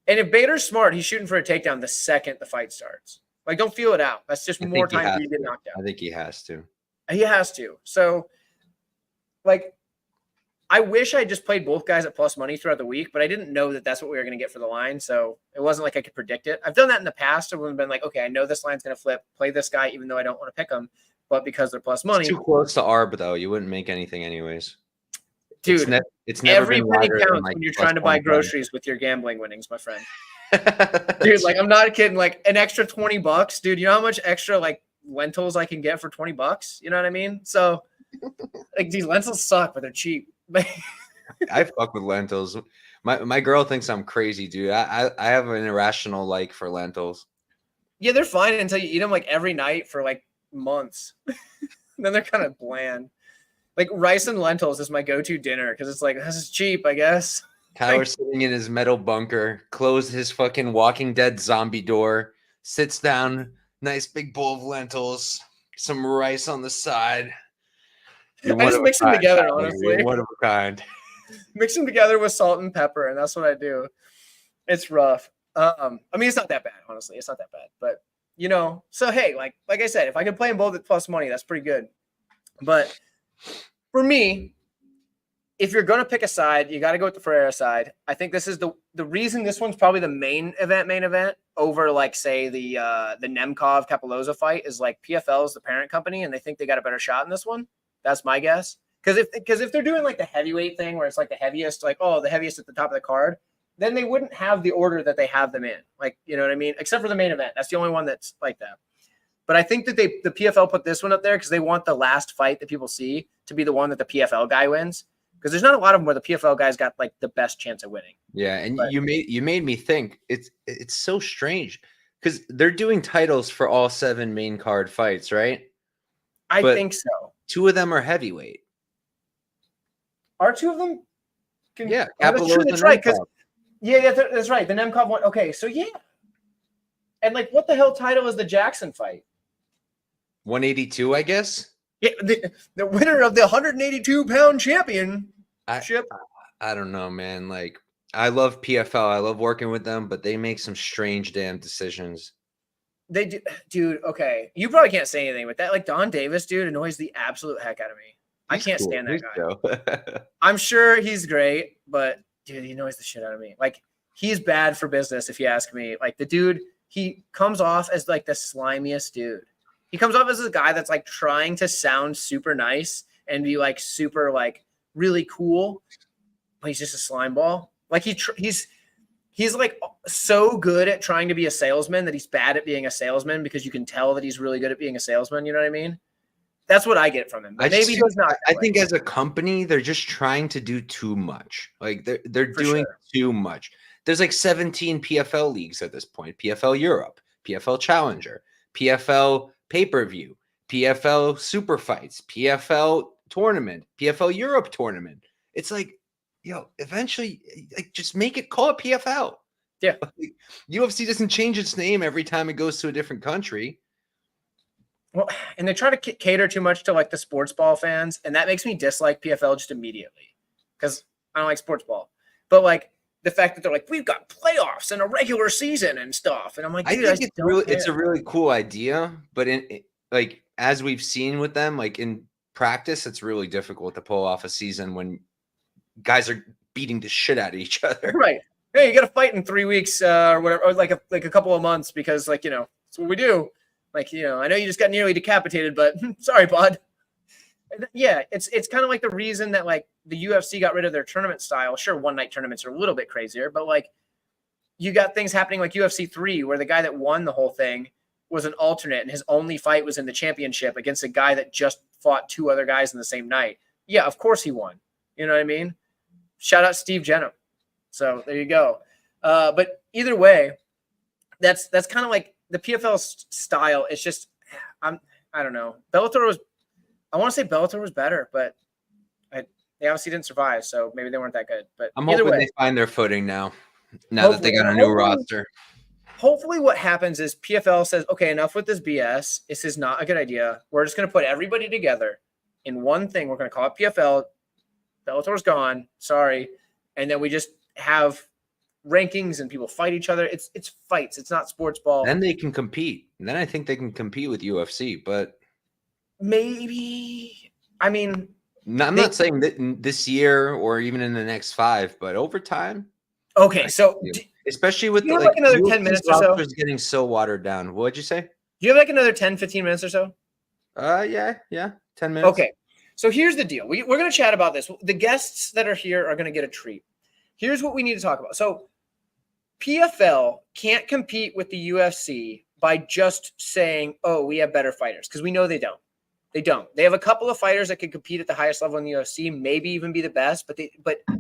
Speaker 1: And if Bader's smart, he's shooting for a takedown the second the fight starts. Like, don't feel it out. That's just more time for you to get knocked out.
Speaker 2: I think he has to.
Speaker 1: He has to. So, like, I wish I just played both guys at plus money throughout the week, but I didn't know that that's what we were going to get for the line. So it wasn't like I could predict it. I've done that in the past. I've been like, okay, I know this line's going to flip. Play this guy, even though I don't want to pick him. But because they're plus money.
Speaker 2: It's too close to ARB, though. You wouldn't make anything anyways.
Speaker 1: Dude,
Speaker 2: it's never
Speaker 1: every
Speaker 2: been
Speaker 1: penny
Speaker 2: wider
Speaker 1: counts
Speaker 2: like
Speaker 1: when you're trying to buy groceries with your gambling winnings, my friend. Dude, like, I'm not kidding. Like, an extra $20, dude. You know how much extra, like, lentils I can get for $20? You know what I mean? So, like, these lentils suck, but they're cheap.
Speaker 2: I fuck with lentils. My girl thinks I'm crazy, dude. I have an irrational like for lentils.
Speaker 1: Yeah, they're fine until you eat them like every night for like months. Then they're kind of bland. Like, rice and lentils is my go-to dinner because it's like, this is cheap, I guess.
Speaker 2: Tyler's sitting in his metal bunker, closed his fucking Walking Dead zombie door, sits down, nice big bowl of lentils, some rice on the side.
Speaker 1: I just mix them together, honestly.
Speaker 2: One of a kind.
Speaker 1: Mix them together with salt and pepper, and that's what I do. It's rough. I mean, it's not that bad, honestly. It's not that bad. But, you know, so, hey, like I said, if I could play them both at plus money, that's pretty good. But for me, if you're going to pick a side, you got to go with the Ferreira side. I think this is the reason this one's probably the main event over, like, say, the Nemkov Kapoloza fight is, like, PFL is the parent company, and they think they got a better shot in this one. That's my guess. Because if they're doing, like, the heavyweight thing where it's, like, the heaviest, like, oh, the heaviest at the top of the card, then they wouldn't have the order that they have them in. Like, you know what I mean? Except for the main event. That's the only one that's like that. But I think that the PFL put this one up there because they want the last fight that people see to be the one that the PFL guy wins. Because there's not a lot of them where the PFL guy's got, like, the best chance of winning.
Speaker 2: Yeah, and you made me think it's so strange because they're doing titles for all 7 main card fights, right?
Speaker 1: I think so.
Speaker 2: 2 of them are heavyweight.
Speaker 1: Are 2 of them?
Speaker 2: Yeah,
Speaker 1: that's right. Because that's right. The Nemkov one. Okay, so yeah. And, like, what the hell title is the Jackson fight?
Speaker 2: 182, I guess.
Speaker 1: Yeah, the winner of the 182-pound championship.
Speaker 2: I don't know, man. Like, I love PFL. I love working with them, but they make some strange damn decisions.
Speaker 1: They do, dude. Okay, you probably can't say anything, but that like Don Davis, dude, annoys the absolute heck out of me. I
Speaker 2: He's
Speaker 1: can't
Speaker 2: cool.
Speaker 1: stand that
Speaker 2: He's
Speaker 1: guy.
Speaker 2: chill.
Speaker 1: I'm sure he's great, but dude, he annoys the shit out of me. Like he's bad for business, if you ask me. Like the dude, he comes off as like the slimiest dude. He comes off as a guy that's like trying to sound super nice and be like super like really cool, but he's just a slime ball. Like he's like so good at trying to be a salesman that he's bad at being a salesman because you can tell that he's really good at being a salesman. You know what I mean? That's what I get from him. But maybe he's not.
Speaker 2: I think as a company, they're just trying to do too much. Like they're doing too much. There's like 17 PFL leagues at this point. PFL Europe, PFL Challenger, PFL pay-per-view, PFL super fights, PFL tournament, PFL Europe tournament. It's like, yo, eventually, like, just make it, call it PFL.
Speaker 1: Yeah.
Speaker 2: Like, UFC doesn't change its name every time it goes to a different country.
Speaker 1: Well, and they try to cater too much to like the sports ball fans, and that makes me dislike PFL just immediately because I don't like sports ball. But like the fact that they're like, we've got playoffs and a regular season and stuff, and I'm like, dude,
Speaker 2: I think it's a really cool idea, but like as we've seen with them, like in practice, it's really difficult to pull off a season when guys are beating the shit out of each other.
Speaker 1: Right. Hey, you got to fight in 3 weeks or whatever, or like a couple of months because like that's what we do. Like I know you just got nearly decapitated, but sorry, bud. Yeah, it's kind of like the reason that like the UFC got rid of their tournament style. Sure, one night tournaments are a little bit crazier, but like you got things happening like UFC 3 where the guy that won the whole thing was an alternate and his only fight was in the championship against a guy that just fought 2 other guys in the same night. Yeah, of course he won. You know what I mean? Shout out Steve Jenham. So there you go. But either way, that's kind of like the PFL style. It's just I don't know. I want to say Bellator was better, but they obviously didn't survive, so maybe they weren't that good. But
Speaker 2: I'm hoping they find their footing now that they got a new roster.
Speaker 1: Hopefully what happens is PFL says, okay, enough with this BS. This is not a good idea. We're just going to put everybody together in one thing. We're going to call it PFL. Bellator's gone. Sorry. And then we just have rankings and people fight each other. It's fights. It's not sports ball.
Speaker 2: Then they can compete. And then I think they can compete with UFC, but
Speaker 1: maybe. I mean,
Speaker 2: I'm not saying that this year or even in the next 5, but over time.
Speaker 1: Okay, so
Speaker 2: especially with
Speaker 1: you have like another 10 minutes or so.
Speaker 2: It's getting so watered down. What'd you say?
Speaker 1: Do you have like another 10, 15 minutes or so?
Speaker 2: Yeah, 10 minutes.
Speaker 1: Okay, so here's the deal. We're going to chat about this. The guests that are here are going to get a treat. Here's what we need to talk about. So PFL can't compete with the UFC by just saying, oh, we have better fighters, because we know they don't. They don't. They have a couple of fighters that can compete at the highest level in the UFC, maybe even be the best, but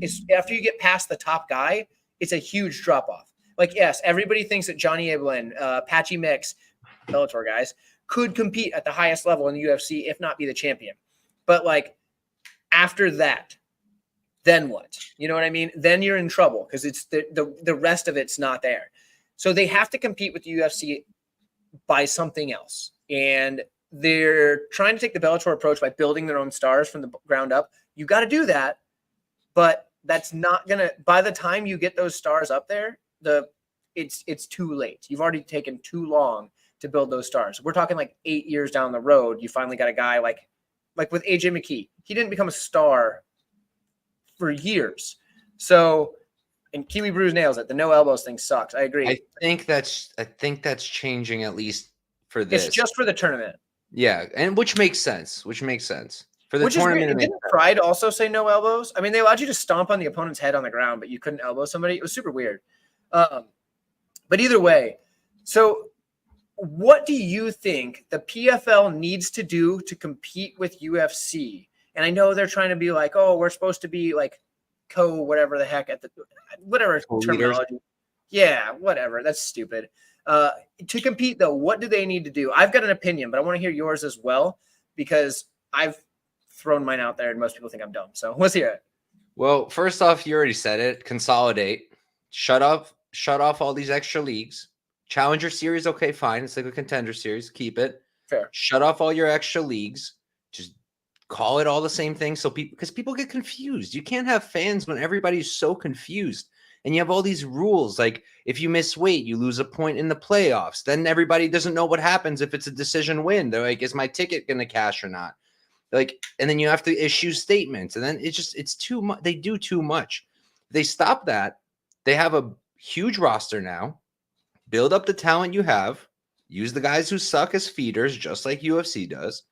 Speaker 1: it's after you get past the top guy, it's a huge drop off. Like, yes, everybody thinks that Johnny Ablin, Patchy Mix, Bellator guys could compete at the highest level in the UFC, if not be the champion. But like after that, then what? You know what I mean? Then you're in trouble because it's the rest of it's not there. So they have to compete with the UFC by something else. And they're trying to take the Bellator approach by building their own stars from the ground up. You got to do that, but that's not going to, by the time you get those stars up there, it's too late. You've already taken too long to build those stars. We're talking like 8 years down the road. You finally got a guy like with AJ McKee. He didn't become a star for years. So, and Kiwi Brews nails it. The no elbows thing sucks. I agree.
Speaker 2: I think that's changing, at least for this.
Speaker 1: It's just for the tournament.
Speaker 2: Yeah, and which makes sense. For the tournament.
Speaker 1: Didn't Pride also say no elbows? I mean, they allowed you to stomp on the opponent's head on the ground, but you couldn't elbow somebody. It was super weird. But either way, so what do you think the PFL needs to do to compete with UFC? And I know they're trying to be like, oh, we're supposed to be like whatever the heck at the whatever terminology. Yeah, whatever. That's stupid. To compete though, what do they need to do? I've got an opinion, but I want to hear yours as well because I've thrown mine out there and most people think I'm dumb. So let's hear it.
Speaker 2: Well, first off, you already said it. Consolidate. Shut off all these extra leagues. Challenger series, okay, fine. It's like a contender series. Keep it.
Speaker 1: Fair.
Speaker 2: Shut off all your extra leagues. just call it all the same thing. So because people get confused. You can't have fans when everybody's so confused. And you have all these rules. Like if you miss weight, you lose a point in the playoffs. Then everybody doesn't know what happens if it's a decision win. They're like, is my ticket going to cash or not? Like, and then you have to issue statements. And then it's too much. They do too much. They stop that. They have a huge roster now. Build up the talent you have. Use the guys who suck as feeders, just like UFC does.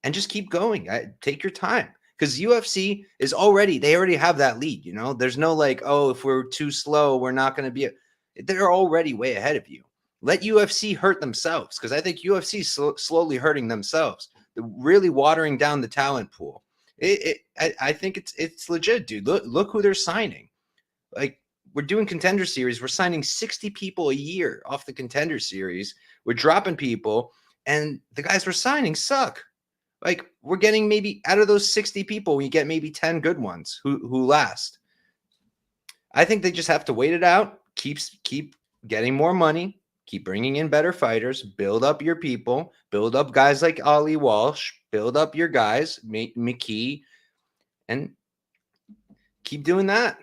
Speaker 2: And just keep going. Take your time. Because UFC is they already have that lead, you know? There's no like, oh, if we're too slow, we're not going to be. They're already way ahead of you. Let UFC hurt themselves, because I think UFC is slowly hurting themselves. They're really watering down the talent pool. I think it's legit, dude. Look who they're signing. Like, we're doing Contender Series. We're signing 60 people a year off the Contender Series. We're dropping people, and the guys we're signing suck. Like, we're getting maybe out of those 60 people, we get maybe 10 good ones who last. I think they just have to wait it out, keep getting more money, keep bringing in better fighters, build up your people, build up guys like Ali Walsh, build up your guys, McKee, and keep doing that.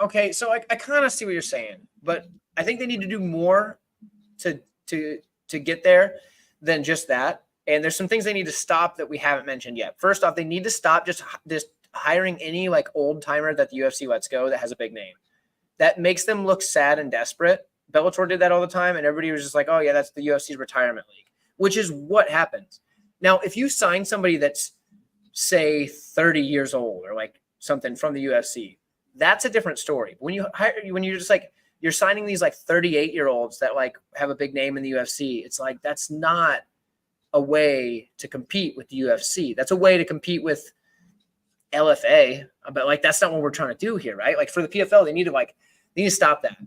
Speaker 1: Okay, so I kind of see what you're saying, but I think they need to do more to get there than just that. And there's some things they need to stop that we haven't mentioned yet. First off, they need to stop just hiring any like old timer that the UFC lets go that has a big name. That makes them look sad and desperate. Bellator did that all the time, and everybody was just like, oh yeah, that's the UFC's retirement league, which is what happens. Now, if you sign somebody that's, say, 30 years old or like something from the UFC, that's a different story. When you're just like, you're signing these like 38-year-olds that like have a big name in the UFC, it's like, that's not a way to compete with the UFC. That's a way to compete with LFA, but like, that's not what we're trying to do here, right? Like for the PFL, they need to stop that.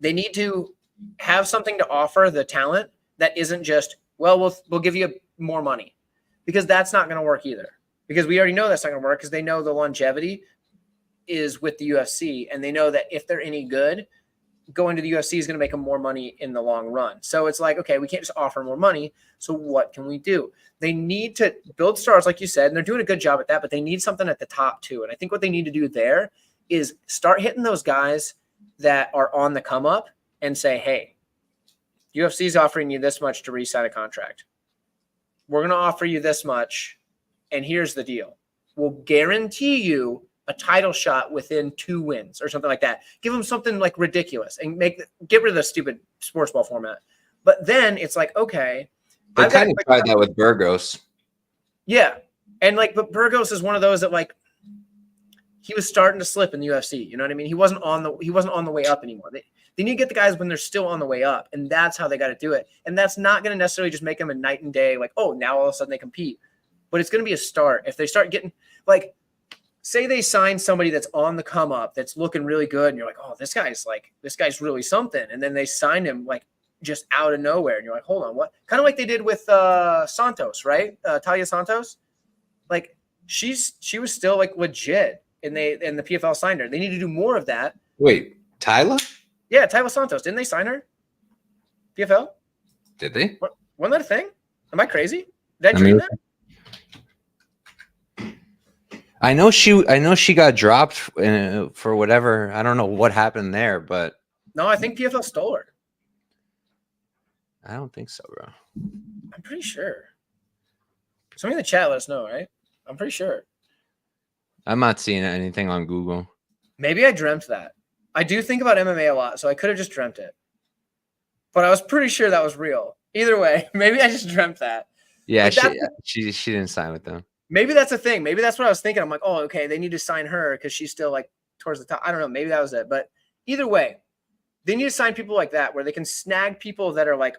Speaker 1: They need to have something to offer the talent that isn't just, well, we'll give you more money, because that's not going to work either. Because we already know that's not going to work, because they know the longevity is with the UFC, and they know that if they're any good, going to the UFC is going to make them more money in the long run. So it's like, okay, we can't just offer more money. So what can we do? They need to build stars, like you said, and they're doing a good job at that, but they need something at the top too. And I think what they need to do there is start hitting those guys that are on the come up and say, hey, UFC is offering you this much to re-sign a contract. We're going to offer you this much, and here's the deal. We'll guarantee you a title shot within 2 wins or something like that. Give them something like ridiculous and get rid of the stupid sports ball format. But then it's like, okay.
Speaker 2: They kind of tried that with Burgos. Yeah.
Speaker 1: And like, but Burgos is one of those that like, he was starting to slip in the UFC. You know what I mean? He wasn't on the way up anymore. They need to get the guys when they're still on the way up. And that's how they got to do it. And that's not going to necessarily just make them a night and day. Like, oh, now all of a sudden they compete, but it's going to be a start. If they start getting like, say they sign somebody that's on the come up, that's looking really good, and you're like, oh, this guy's really something. And then they sign him like just out of nowhere, and you're like, hold on, what? Kind of like they did with Santos, right? Talia Santos. Like she was still like legit, and the PFL signed her. They need to do more of that.
Speaker 2: Wait, Tyla?
Speaker 1: Yeah, Talia Santos. Didn't they sign her? PFL?
Speaker 2: Did they?
Speaker 1: Wasn't that a thing? Am I crazy? Did I dream that?
Speaker 2: I know she got dropped for whatever. I don't know what happened there, but
Speaker 1: no, I think PFL stole her.
Speaker 2: I don't think so, bro.
Speaker 1: I'm pretty sure. Somebody in the chat let us know, right? I'm pretty sure.
Speaker 2: I'm not seeing anything on Google.
Speaker 1: Maybe I dreamt that. I do think about MMA a lot, so I could have just dreamt it. But I was pretty sure that was real. Either way, maybe I just dreamt that.
Speaker 2: Yeah, she didn't sign with them.
Speaker 1: Maybe that's a thing. Maybe that's what I was thinking. I'm like, oh, okay, they need to sign her because she's still like towards the top. I don't know. Maybe that was it. But either way, they need to sign people like that where they can snag people that are like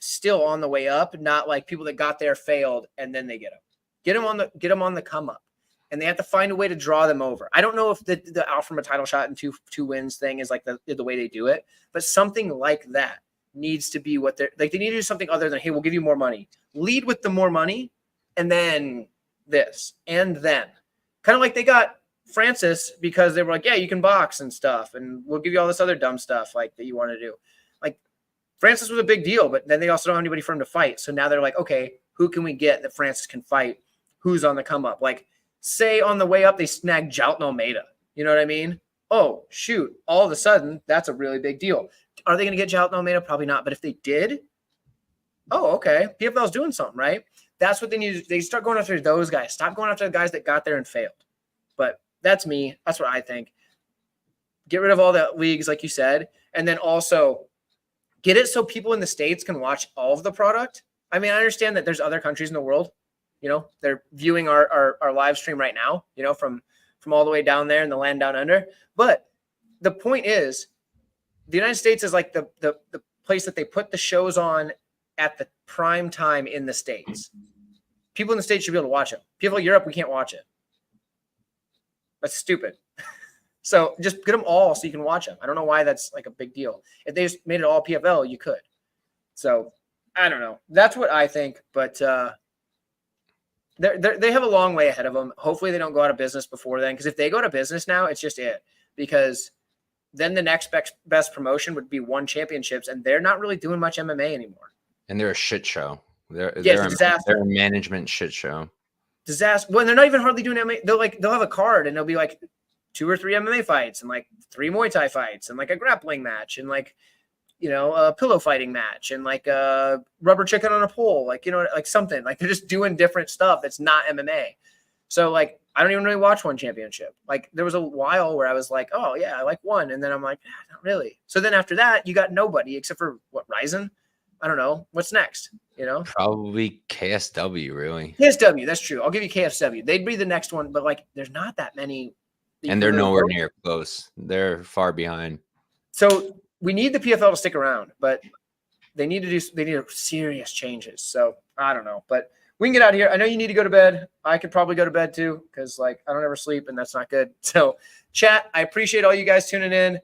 Speaker 1: still on the way up, not like people that got there, failed, and then they get them on the come up. And they have to find a way to draw them over. I don't know if the out from a title shot and two wins thing is like the way they do it, but something like that needs to be what they're like. They need to do something other than, hey, we'll give you more money. Lead with the more money, and then this, and then kind of like they got Francis because they were like, yeah, you can box and stuff, and we'll give you all this other dumb stuff like that you want to do. Like Francis was a big deal, but then they also don't have anybody for him to fight. So now they're like, okay, who can we get that Francis can fight? Who's on the come up? Like, say on the way up, they snag Jailton Almeida. You know what I mean? Oh, shoot. All of a sudden, that's a really big deal. Are they going to get Jailton Almeida? Probably not. But if they did, oh, okay. PFL's doing something, right? That's what they need to do. They start going after those guys. Stop going after the guys that got there and failed. But that's me. That's what I think. Get rid of all the leagues, like you said. And then also get it so people in the States can watch all of the product. I mean, I understand that there's other countries in the world, you know, they're viewing our live stream right now, you know, from all the way down there in the land down under. But the point is, the United States is like the place that they put the shows on at the prime time in the States. People in the States should be able to watch it. People in Europe, we can't watch it. That's stupid. So just get them all so you can watch them. I don't know why that's like a big deal. If they just made it all PFL, you could. So I don't know. That's what I think. But they have a long way ahead of them. Hopefully they don't go out of business before then. Because if they go out of business now, it's just it. Because then the next best promotion would be one championships, and they're not really doing much MMA anymore.
Speaker 2: And they're a shit show. They're a management shit show.
Speaker 1: Disaster. Well, they're not even hardly doing MMA. They'll have a card, and they'll be like 2 or 3 MMA fights, and like 3 Muay Thai fights, and like a grappling match, and like, you know, a pillow fighting match, and like a rubber chicken on a pole, like, you know, like something. Like they're just doing different stuff that's not MMA. So like I don't even really watch one championship. Like there was a while where I was like, oh yeah, I like one, and then I'm like, not really. So then after that, you got nobody except for what, Ryzen? I don't know. What's next? You know?
Speaker 2: Probably KSW, really.
Speaker 1: KSW, that's true. I'll give you KSW. They'd be the next one, but like there's not that many.
Speaker 2: And they're nowhere near close. They're far behind.
Speaker 1: So we need the PFL to stick around, but they need serious changes. So I don't know, but we can get out of here. I know you need to go to bed. I could probably go to bed too, because like I don't ever sleep, and that's not good. So chat, I appreciate all you guys tuning in.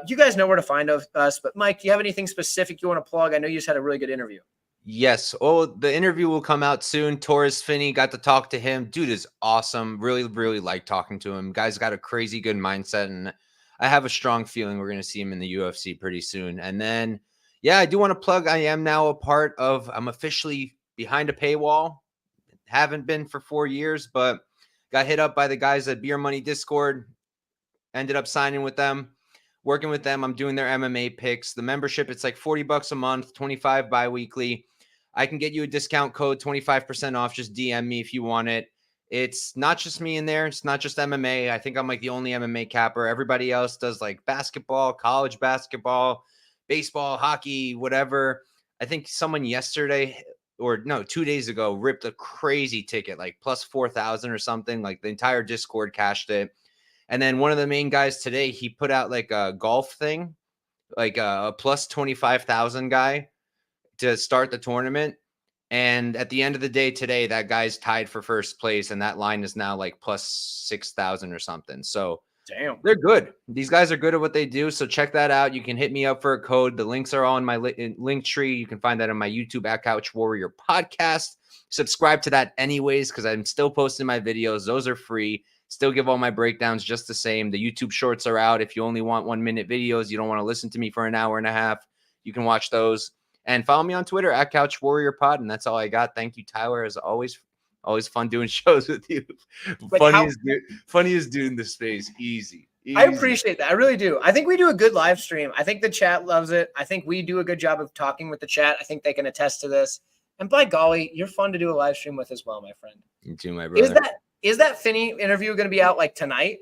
Speaker 1: You guys know where to find us, but Mike, do you have anything specific you want to plug? I know you just had a really good interview.
Speaker 2: Yes. Oh, the interview will come out soon. Torres Finney, got to talk to him. Dude is awesome. Really, really like talking to him. Guy's got a crazy good mindset, and I have a strong feeling we're going to see him in the UFC pretty soon. And then, yeah, I do want to plug, I am now a part of, I'm officially behind a paywall. Haven't been for 4 years, but got hit up by the guys at Beer Money Discord. Ended up signing with them. Working with them, I'm doing their MMA picks. The membership, it's like $40 a month, 25 bi-weekly. I can get you a discount code, 25% off. Just DM me if you want it. It's not just me in there. It's not just MMA. I think I'm like the only MMA capper. Everybody else does like basketball, college basketball, baseball, hockey, whatever. I think someone yesterday, or no, 2 days ago, ripped a crazy ticket, like plus 4,000 or something. Like the entire Discord cashed it. And then one of the main guys today, he put out like a golf thing, like a plus 25,000 guy to start the tournament. And at the end of the day today, that guy's tied for first place, and that line is now like plus 6,000 or something. So
Speaker 1: damn,
Speaker 2: they're good. These guys are good at what they do. So check that out. You can hit me up for a code. The links are all in my link tree. You can find that on my YouTube at Couch Warrior podcast. Subscribe to that anyways, because I'm still posting my videos. Those are free. Still give all my breakdowns just the same. The YouTube shorts are out. If you only want 1 minute videos, you don't want to listen to me for an hour and a half, you can watch those. And follow me on Twitter at Couch Warrior Pod. And that's all I got. Thank you, Tyler. As always fun doing shows with you. Funniest dude in the space. Easy.
Speaker 1: I appreciate that. I really do. I think we do a good live stream. I think the chat loves it. I think we do a good job of talking with the chat. I think they can attest to this. And by golly, you're fun to do a live stream with as well, my friend.
Speaker 2: You too, my brother.
Speaker 1: Is that Finney interview going to be out like tonight?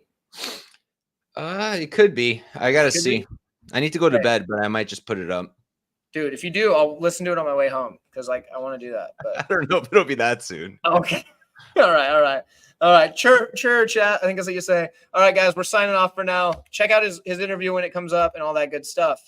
Speaker 2: It could be. I got to see. I need to go to bed, but I might just put it up.
Speaker 1: Dude, if you do, I'll listen to it on my way home because like I want to do that. But
Speaker 2: I don't know if it'll be that soon.
Speaker 1: Okay. All right. Sure, chat. I think that's what you say. All right, guys, we're signing off for now. Check out his interview when it comes up and all that good stuff.